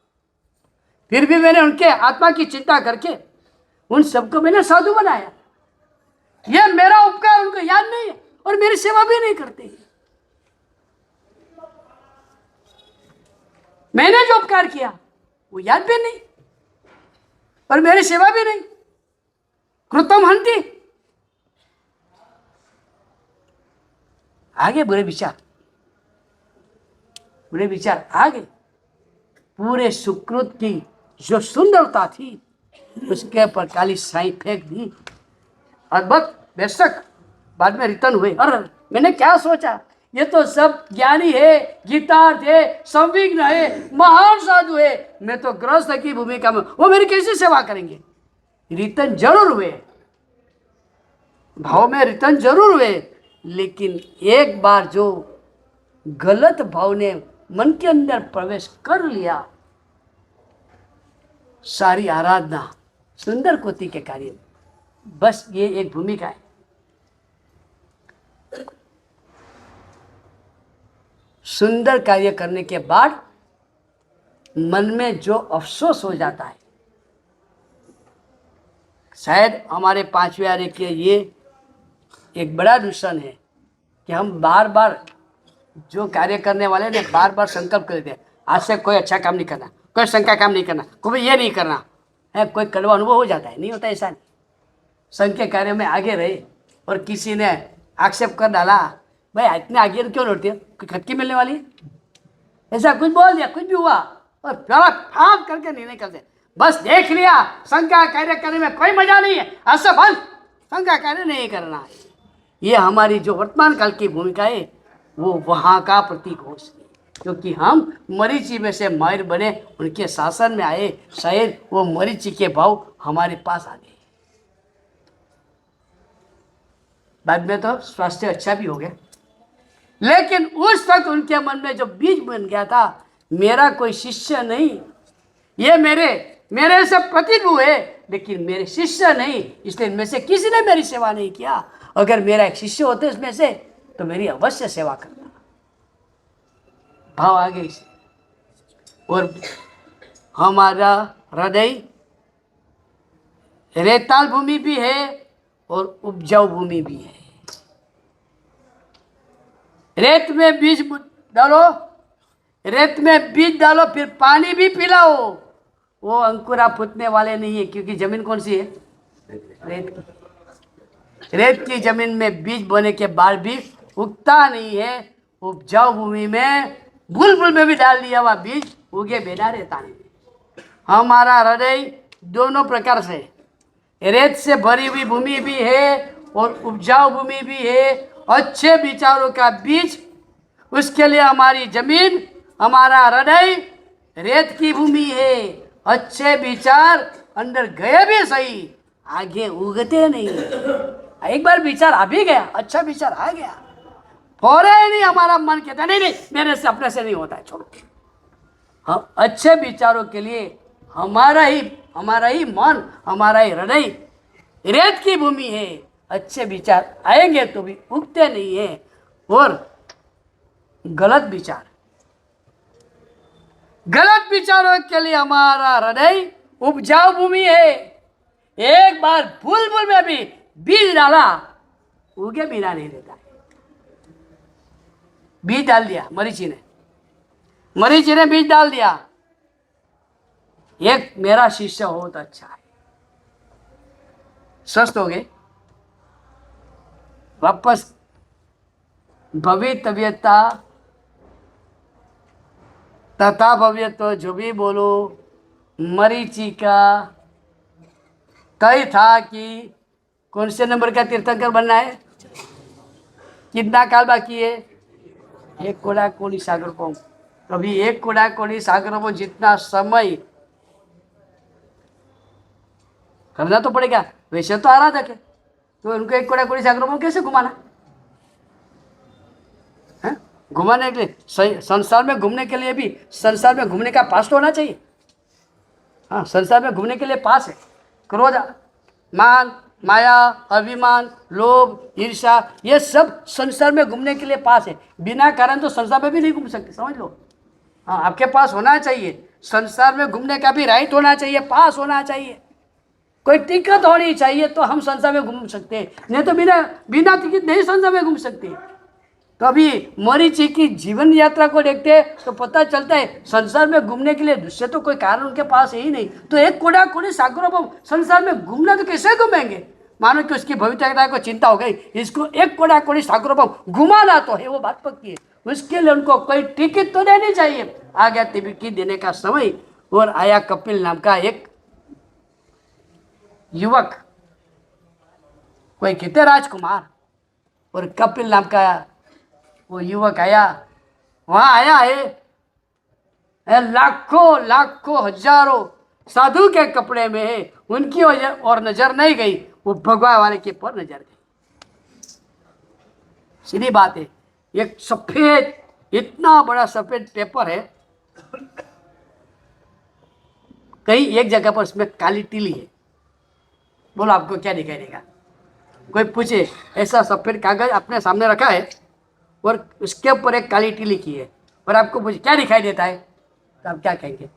फिर भी मैंने उनके आत्मा की चिंता करके उन सबको मैंने साधु बनाया। यह मेरा उपकार उनको याद नहीं है और मेरी सेवा भी नहीं करते। मैंने जो उपकार किया वो याद भी नहीं और मेरी सेवा भी नहीं। कृतम हंति, आगे बुरे विचार, बुरे विचार आ गए। पूरे सुकृत की जो सुंदरता थी उसके ऊपर काली साई फेंक दी और बस बेशक बाद में रिटर्न हुए। और मैंने क्या सोचा, ये तो सब ज्ञानी है, गीतार्थ है, संविघ्न है, महान साधु है, मैं तो गृहस्थ की भूमिका में, वो मेरी कैसे सेवा करेंगे। रिटर्न जरूर हुए, भाव में रिटर्न जरूर हुए, लेकिन एक बार जो गलत भाव ने मन के अंदर प्रवेश कर लिया, सारी आराधना सुंदर कोटि के कार्य, बस ये एक भूमिका है। सुंदर कार्य करने के बाद मन में जो अफसोस हो जाता है, शायद हमारे पांचवें आर्य के ये एक बड़ा दूषण है कि हम बार बार जो कार्य करने वाले ने बार बार संकल्प कर देते हैं, आज से कोई अच्छा काम नहीं करना, कोई संख्या काम नहीं करना, कोई ये नहीं करना है। कोई कड़वा अनुभव हो जाता है, नहीं होता ऐसा नहीं। संघ के कार्य में आगे रहे और किसी ने आक्षेप कर डाला, भाई इतने आगे क्यों लौटते हो, कोई खटकी मिलने वाली है, ऐसा कुछ बोल दिया, कुछ भी हुआ और प्यारा फाँक करके निर्णय करते, बस देख लिया संघ का कार्य करने में कोई मजा नहीं है, आज से बंद, संघ का कार्य नहीं करना है। ये हमारी जो वर्तमान काल की भूमिका है वो वहाँ का प्रतीक हो सके, क्योंकि हम मरीचि में से माहिर बने, उनके शासन में आए, शायद वो मरीचि के भाव हमारे पास आ गए। बाद में तो स्वास्थ्य अच्छा भी हो गया, लेकिन उस वक्त उनके मन में जो बीज बन गया था, मेरा कोई शिष्य नहीं, ये मेरे से प्रतीक हुए लेकिन मेरे शिष्य नहीं, इसलिए इनमें से किसी ने मेरी सेवा नहीं किया। अगर मेरा एक शिष्य होते इसमें से तो मेरी अवश्य सेवा करता। भाव आ गए। और हमारा हृदय रेताल भूमि भी है और उपजाऊ भूमि भी है। रेत में बीज डालो, रेत में बीज डालो, फिर पानी भी पिलाओ, वो अंकुरा फूटने वाले नहीं है, क्योंकि जमीन कौन सी है, रेत की। रेत की जमीन में बीज बोने के बाद भी उगता नहीं है। उपजाऊ भूमि में बुलबुल में भी डाल दिया हुआ बीज उगे बिना रहता नहीं। हमारा हृदय दोनों प्रकार से, रेत से भरी हुई भूमि भी है और उपजाऊ भूमि भी है। अच्छे विचारों का बीज, उसके लिए हमारी जमीन, हमारा हृदय रेत की भूमि है। अच्छे विचार अंदर गए भी सही, आगे उगते नहीं। एक बार विचार आ भी गया, अच्छा विचार आ गया, फौरन नहीं हमारा मन कहता नहीं मेरे से, अपने से नहीं होता है, छोड़ो। हम अच्छे विचारों के लिए हमारा ही मन, हमारा ही हृदय रेत की भूमि है। अच्छे विचार आएंगे तो भी उगते नहीं है। और गलत विचारों के लिए हमारा हृदय उपजाऊ भूमि है। एक बार बुलबुल में भी बीज डाला, उगे बिना नहीं रहता। बीज डाल दिया मरीचि ने बीज डाल दिया, एक मेरा शिष्य हो तो अच्छा है, स्वस्थ हो गए, वापस भव्य तबियता तथा भव्य तो जो भी बोलो। मरीचि का तय था कि कौन से नंबर का तीर्थंकर बनना है। कितना काल बाकी है। एक कोड़ा कोड़ी सागर को। अभी एक कोड़ा कोड़ी सागर को जितना समय करना तो पड़ेगा। वैसे तो आराधक है, तो उनको एक कोड़ा कोड़ी सागर को कैसे घुमाना है। घुमाने के लिए संसार में घूमने के लिए भी संसार में घूमने का पास तो होना चाहिए। हाँ, संसार में घूमने के लिए पास है। क्रोध, मान, माया, अभिमान, लोभ, ईर्ष्या, ये सब संसार में घूमने के लिए पास है। बिना कारण तो संसार में भी नहीं घूम सकते, समझ लो। हाँ, आपके पास होना चाहिए। संसार में घूमने का भी राइट होना चाहिए, पास होना चाहिए, कोई टिकट होनी चाहिए, तो हम संसार में घूम सकते हैं। नहीं तो बिना बिना टिकट नहीं संसार में घूम सकते। तो अभी मरीचि की जीवन यात्रा को देखते हैं तो पता चलता है संसार में घूमने के लिए दूसरे तो कोई कारण उनके पास है ही नहीं। तो एक कोड़ा कोड़ी सागरों संसार में घूमना तो कैसे घूमेंगे। मानो कि उसकी भविष्यता को चिंता हो गई, इसको एक कोड़ा कोड़ी सागरों घुमाना तो है, वो बात पक्की है। उसके लिए उनको कोई टिकट तो देनी चाहिए। आ गया टिकट देने का समय और आया कपिल नाम का एक युवक, कोई कहते राजकुमार, और कपिल नाम का वो युवक आया। वहां आया है लाखों लाखों हजारों साधु के कपड़े में है, उनकी वजह और नजर नहीं गई, वो भगवा वाले के पर नजर गई। सीधी बात है। एक सफेद, इतना बड़ा सफेद पेपर है, कहीं एक जगह पर उसमें काली टीली है। बोलो आपको क्या दिखाई देगा। कोई पूछे ऐसा सफेद कागज अपने सामने रखा है और उसके ऊपर एक काली टीली की है, और आपको पूछे क्या दिखाई देता है, तो आप क्या कहेंगे।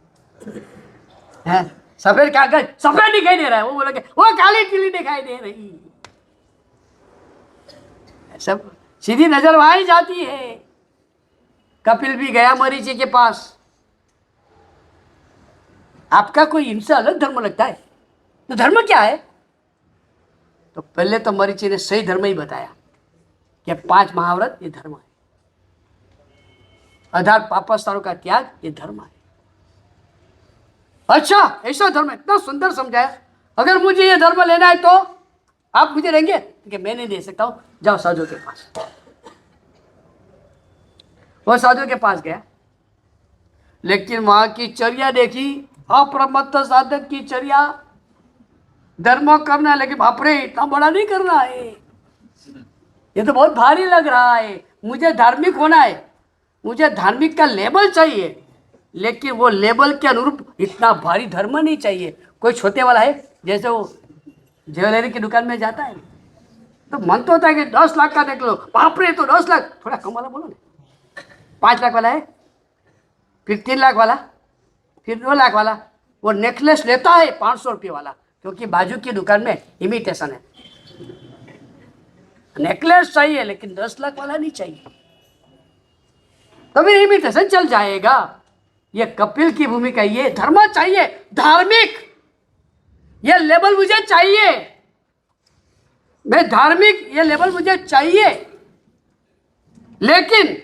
हैं, सफेद कागज सफेद दिखाई दे रहा है, वो बोलोगे वो काली टीली दिखाई दे रही। सब सीधी नजर वहां ही जाती है। कपिल भी गया मरीचि के पास। आपका कोई इनसे अलग धर्म लगता है तो धर्म क्या है। तो पहले तो मरीचि ने सही धर्म ही बताया कि 5 महाव्रत ये धर्म है, आधार पापस्थानों का त्याग ये धर्म है। अच्छा, ऐसा धर्म, इतना सुंदर समझाया। अगर मुझे ये धर्म लेना है तो आप मुझे देंगे कि मैं नहीं दे सकता हूं, जाओ साधु के पास। वो साधु के पास गया, लेकिन वहां की चर्या देखी, अप्रमत्त साधक की चर्या। धर्म करना है, लेकिन बाप रे इतना बड़ा नहीं करना है, ये तो बहुत भारी लग रहा है। मुझे धार्मिक होना है, मुझे धार्मिक का लेबल चाहिए, लेकिन वो लेबल के अनुरूप इतना भारी धर्म नहीं चाहिए। कोई छोटे वाला है, जैसे वो ज्वेलरी की दुकान में जाता है तो मन तो होता है कि 10 लाख का देख लो, बाप रे तो 10 लाख, थोड़ा कम वाला बोलो ना। 5 लाख वाला है, फिर 3 लाख वाला, फिर 2 लाख वाला। वो नेकलेस लेता है 500 रुपये वाला, क्योंकि बाजू की दुकान में इमिटेशन है। नेकलेस चाहिए लेकिन 10 लाख वाला नहीं चाहिए, तभी इमिटेशन चल जाएगा। ये कपिल की भूमिका, ये धर्म चाहिए, धार्मिक, ये लेबल मुझे चाहिए, मैं धार्मिक, ये लेबल मुझे चाहिए। लेकिन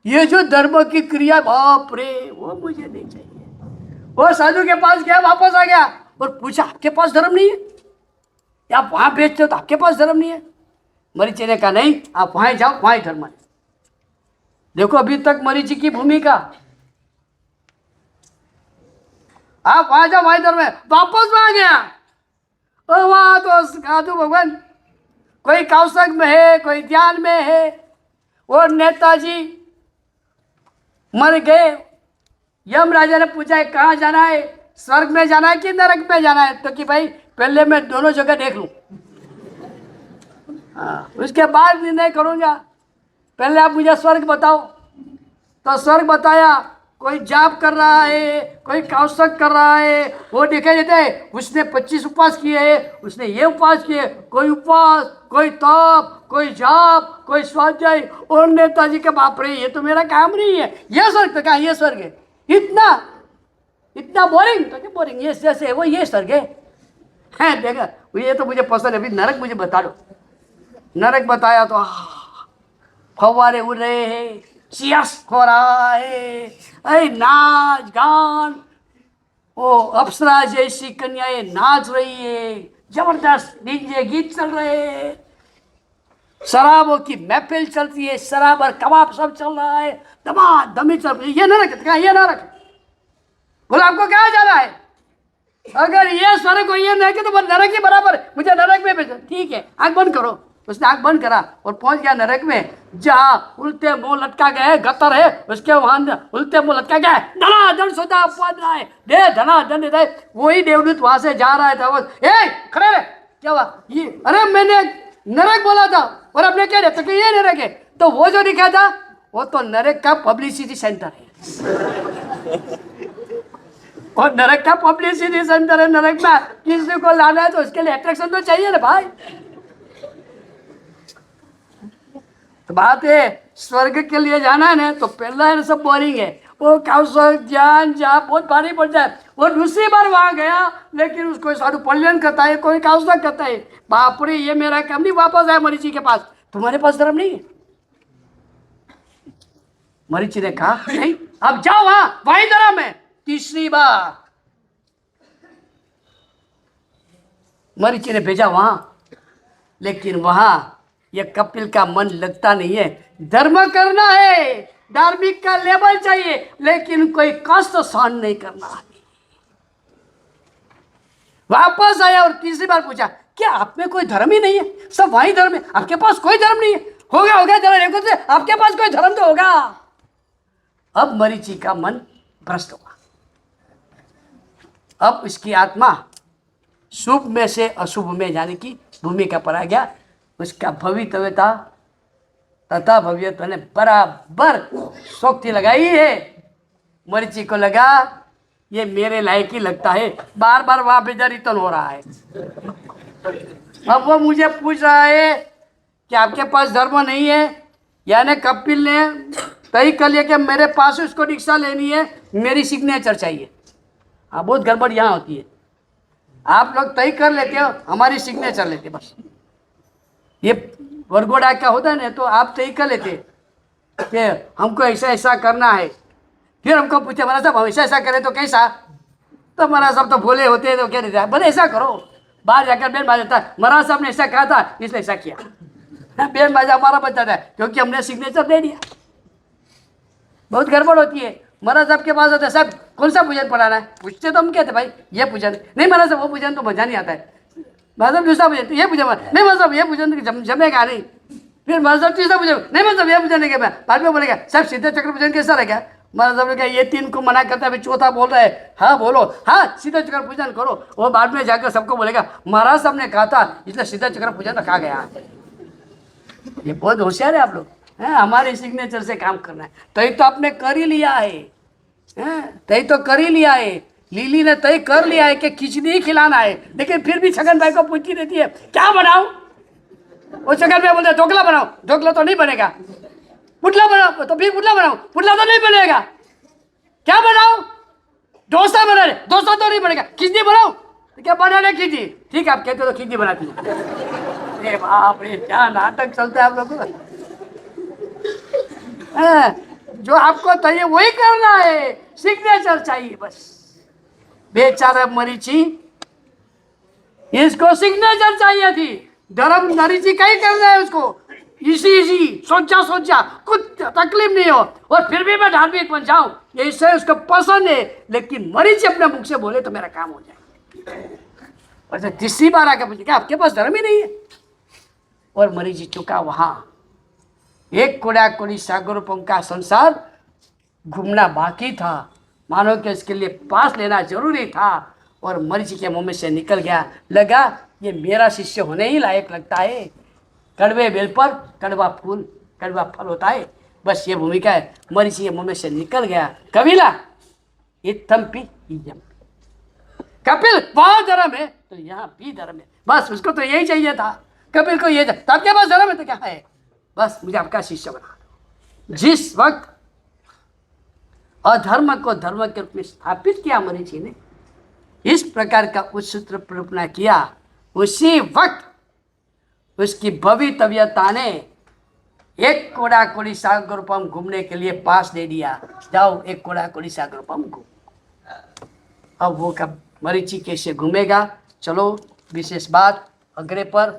ये जो धर्म की क्रिया, बाप रे, वो मुझे नहीं चाहिए। वो साधु के पास गया, वापस आ गया और पूछा आपके पास धर्म नहीं है, या आप वहां बेचते हो तो आपके पास धर्म नहीं है। मरीचि ने कहा नहीं, आप वहां जाओ, वहां धर्म है। देखो अभी तक मरीचि की भूमिका, आप वहां जाओ, वहां धर्म है। वापस वहां गया और वहां तो साधु भगवान, कोई कौशक में है, कोई ध्यान में है, और नेताजी मर गए। यम राजा ने पूछा है कहाँ जाना है, स्वर्ग में जाना है कि नरक में जाना है, तो कि भाई पहले मैं दोनों जगह देख लूं, उसके बाद निर्णय करूंगा, पहले आप मुझे स्वर्ग बताओ। तो स्वर्ग बताया, कोई जाप कर रहा है, कोई कौशक कर रहा है, वो दिखाई देता है। उसने 25 उपवास किए हैं, उसने ये उपवास किए, कोई उपवास, कोई तप, कोई जाप, कोई स्वाध्याय। और नेताजी के बाप रे, ये तो मेरा काम नहीं है, ये स्वर्ग, तो कहा ये स्वर्ग है। इतना इतना बोरिंग, तो क्या बोरिंग, ये जैसे वो ये स्वर्ग है देखा, ये तो मुझे पसंद है, अभी नरक मुझे बता दो। नरक बताया तो फव्वारे उड़ रहे हैं, सियास हो रहा है, अरे नाच गान, वो अप्सरा जैसी कन्याएं नाच रही है, जबरदस्त डीजे गीत चल रहे हैं, शराबों की महफिल चलती है, शराब और कबाब सब चल रहा है, धमाधमी चल रही है। ये ना रखे, ये ना रखे, बोला आपको क्या जाना है? अगर ये स्वर्ग को ये नहीं कि तो नरक के बराबर, मुझे नरक में भेजो। ठीक है, आंख बंद करो। उसने आंख बंद करा और पहुंच गया नरक में, जहाँ उल्टे मुंह लटका गए गतर है, उसके वहां उल्टे मुंह लटका गया धनाधन सोचा पद रहा है, दे धनाधन दे। वही देवदूत वहां से जा रहा था, ए खड़े रहे, क्या हुआ? ये अरे मैंने नरक बोला था और अपने क्या रहता कि ये नरक है, तो वो जो लिखा था वो तो नरक का पब्लिसिटी सेंटर है। और नरक का पब्लिसिटी सेंटर है। नरक में किसी को लाना है तो उसके लिए अट्रैक्शन तो चाहिए ना भाई। तो बात है, स्वर्ग के लिए जाना है ना तो पहला है सब बोरिंग है, वो कौशल ज्ञान जाप बहुत भारी पड़ जाए। वो दूसरी बार वहां गया, लेकिन उसको साधु पल्यन करता है, कोई कौशल करता है, बाप रे ये मेरा काम नहीं। वापस आया मरीची के पास, तुम्हारे पास धर्म नहीं है? मरीची ने कहा नहीं, अब जाओ वहीं धर्म है। तीसरी बार मरीची ने भेजा वहां, लेकिन वहां ये कपिल का मन लगता नहीं है। धर्म करना है, धार्मिक का लेवल चाहिए, लेकिन कोई कष्ट सहन नहीं करना है। वापस आया और तीसरी बार पूछा, क्या आप में कोई धर्म ही नहीं है? सब वही धर्म है, आपके पास कोई धर्म नहीं है? होगा जरा देखो से, आपके पास कोई धर्म तो होगा। अब मरीची का मन भ्रष्ट हुआ। अब उसकी आत्मा शुभ में से अशुभ में जाने की भूमिका पर आ गया। उसका भवितव्यता तथा भव्यत्व ने बराबर सोक्ति लगाई है। मरीची को लगा ये मेरे लायक ही लगता है, बार बार वहां बेजारितन हो रहा है। अब वो मुझे पूछ रहा है कि आपके पास धर्म नहीं है, यानी कपिल ने तय कर लिया कि मेरे पास उसको दीक्षा लेनी है, मेरी सिग्नेचर चाहिए। हाँ, बहुत गड़बड़ यहाँ होती है, आप लोग तय कर लेते हो, हमारी सिग्नेचर लेते बस। ये वरगोड़ा का होता है ना, तो आप तय कर लेते कि हमको ऐसा ऐसा करना है, फिर हमको पूछे महाराज साहब हम ऐसा करें तो कैसा? तो महाराज साहब तो भोले होते हैं तो क्या देते हैं, बोले ऐसा करो। बाहर जाकर बेन बाजा था, महाराज साहब ने ऐसा कहा था इसने ऐसा किया। बेन बाजा हमारा बच्चा था क्योंकि हमने सिग्नेचर दे दिया। बहुत गड़बड़ होती है। महाराज साहब के पास होता है, साहब कौन सा पूजन पढ़ाना है? पूछते तो हम कहते भाई ये पूजन नहीं, महाराज साहब वो पूजन तो मजा नहीं आता है। महाराज साहब दूसरा पूजन, ये पूजन नहीं, महाराज साहब ये पूजन जमेगा नहीं। फिर महाराज साहब तीसरा पूजन नहीं, महाराज साहब ये पूजन नहीं, बाद में बोलेगा साहब सीधे चक्र पूजन कैसा रहेगा? महाराज साहब ने कहा ये 3 को मना करता है, चौथा बोल रहा है, हाँ बोलो, हाँ सीधा चक्र पूजन करो। वो बाद में जाकर सबको बोलेगा महाराज साहब ने कहा था, इसलिए सीधा चक्र पूजन रखा गया। ये बहुत होशियार है आप लोग, हैं? हमारे सिग्नेचर से काम करना है। तय तो आपने कर ही लिया है, तय तो कर ही लिया है। लीली ने तय कर लिया है कि खिचड़ी ही खिलाना है, लेकिन फिर भी छगन भाई को पूछती रहती है क्या बनाऊं? वो छगन भाई बोलते ढोकला बनाओ, ढोकला तो नहीं बनेगा। पुटला बनाओ, तो फिर पुटला बनाओ, पुटला तो नहीं बनेगा। क्या बनाओ? डोसा बना रहे, डोसा तो नहीं बनेगा। खिचड़ी बनाओ, तो क्या बना रहे खिचड़ी? ठीक है आप कहते हो तो खिचड़ी बनाती है। अरे बाप रे, क्या नाटक चलता है आप लोगों का। जो आपको चाहिए वही करना है, सिग्नेचर चाहिए बस। बेचारा मरीची, इसको सिग्नेचर चाहिए थी, धर्म मरीची का ही करना है उसको। इसी सोचा कुछ तकलीफ नहीं हो और फिर भी मैं धार्मिक बन जाऊं, ये इससे उसको पसंद है। लेकिन मरीची अपने मुख से बोले तो मेरा काम हो जाए। और तीसरी बार आके पूछे क्या आपके पास धर्म ही नहीं है? और मरीची चुका वहां। एक कोड़ा कोड़ी सागरों का संसार घूमना बाकी था, मानो कि इसके लिए पास लेना जरूरी था। और मरीची के मुंह में से निकल गया, लगा ये मेरा शिष्य होने ही लायक लगता है। कड़वे बेल पर कड़वा फूल कड़वा फल होता है, बस ये भूमिका है। मरीची के मुंह में से निकल गया, कबीला इत्थम पी इयम। कपिल वहां धर्म है तो यहाँ भी धर्म है, बस उसको तो यही चाहिए था। कपिल को ये था, आपके पास धर्म है तो क्या है, बस मुझे आपका शिष्य बना दो। जिस वक्त अधर्म को धर्म के रूप में स्थापित किया मरीची ने, इस प्रकार का उच्चसूत्र प्ररूपना किया, उसी वक्त उसकी भवितव्यता ने एक कोड़ा कोड़ी सागर पंप घूमने के लिए पास दे दिया, जाओ एक कोड़ा कोड़ी सागर पंप घूम। अब वो कब मरीचि कैसे घूमेगा, चलो विशेष बात अगले पर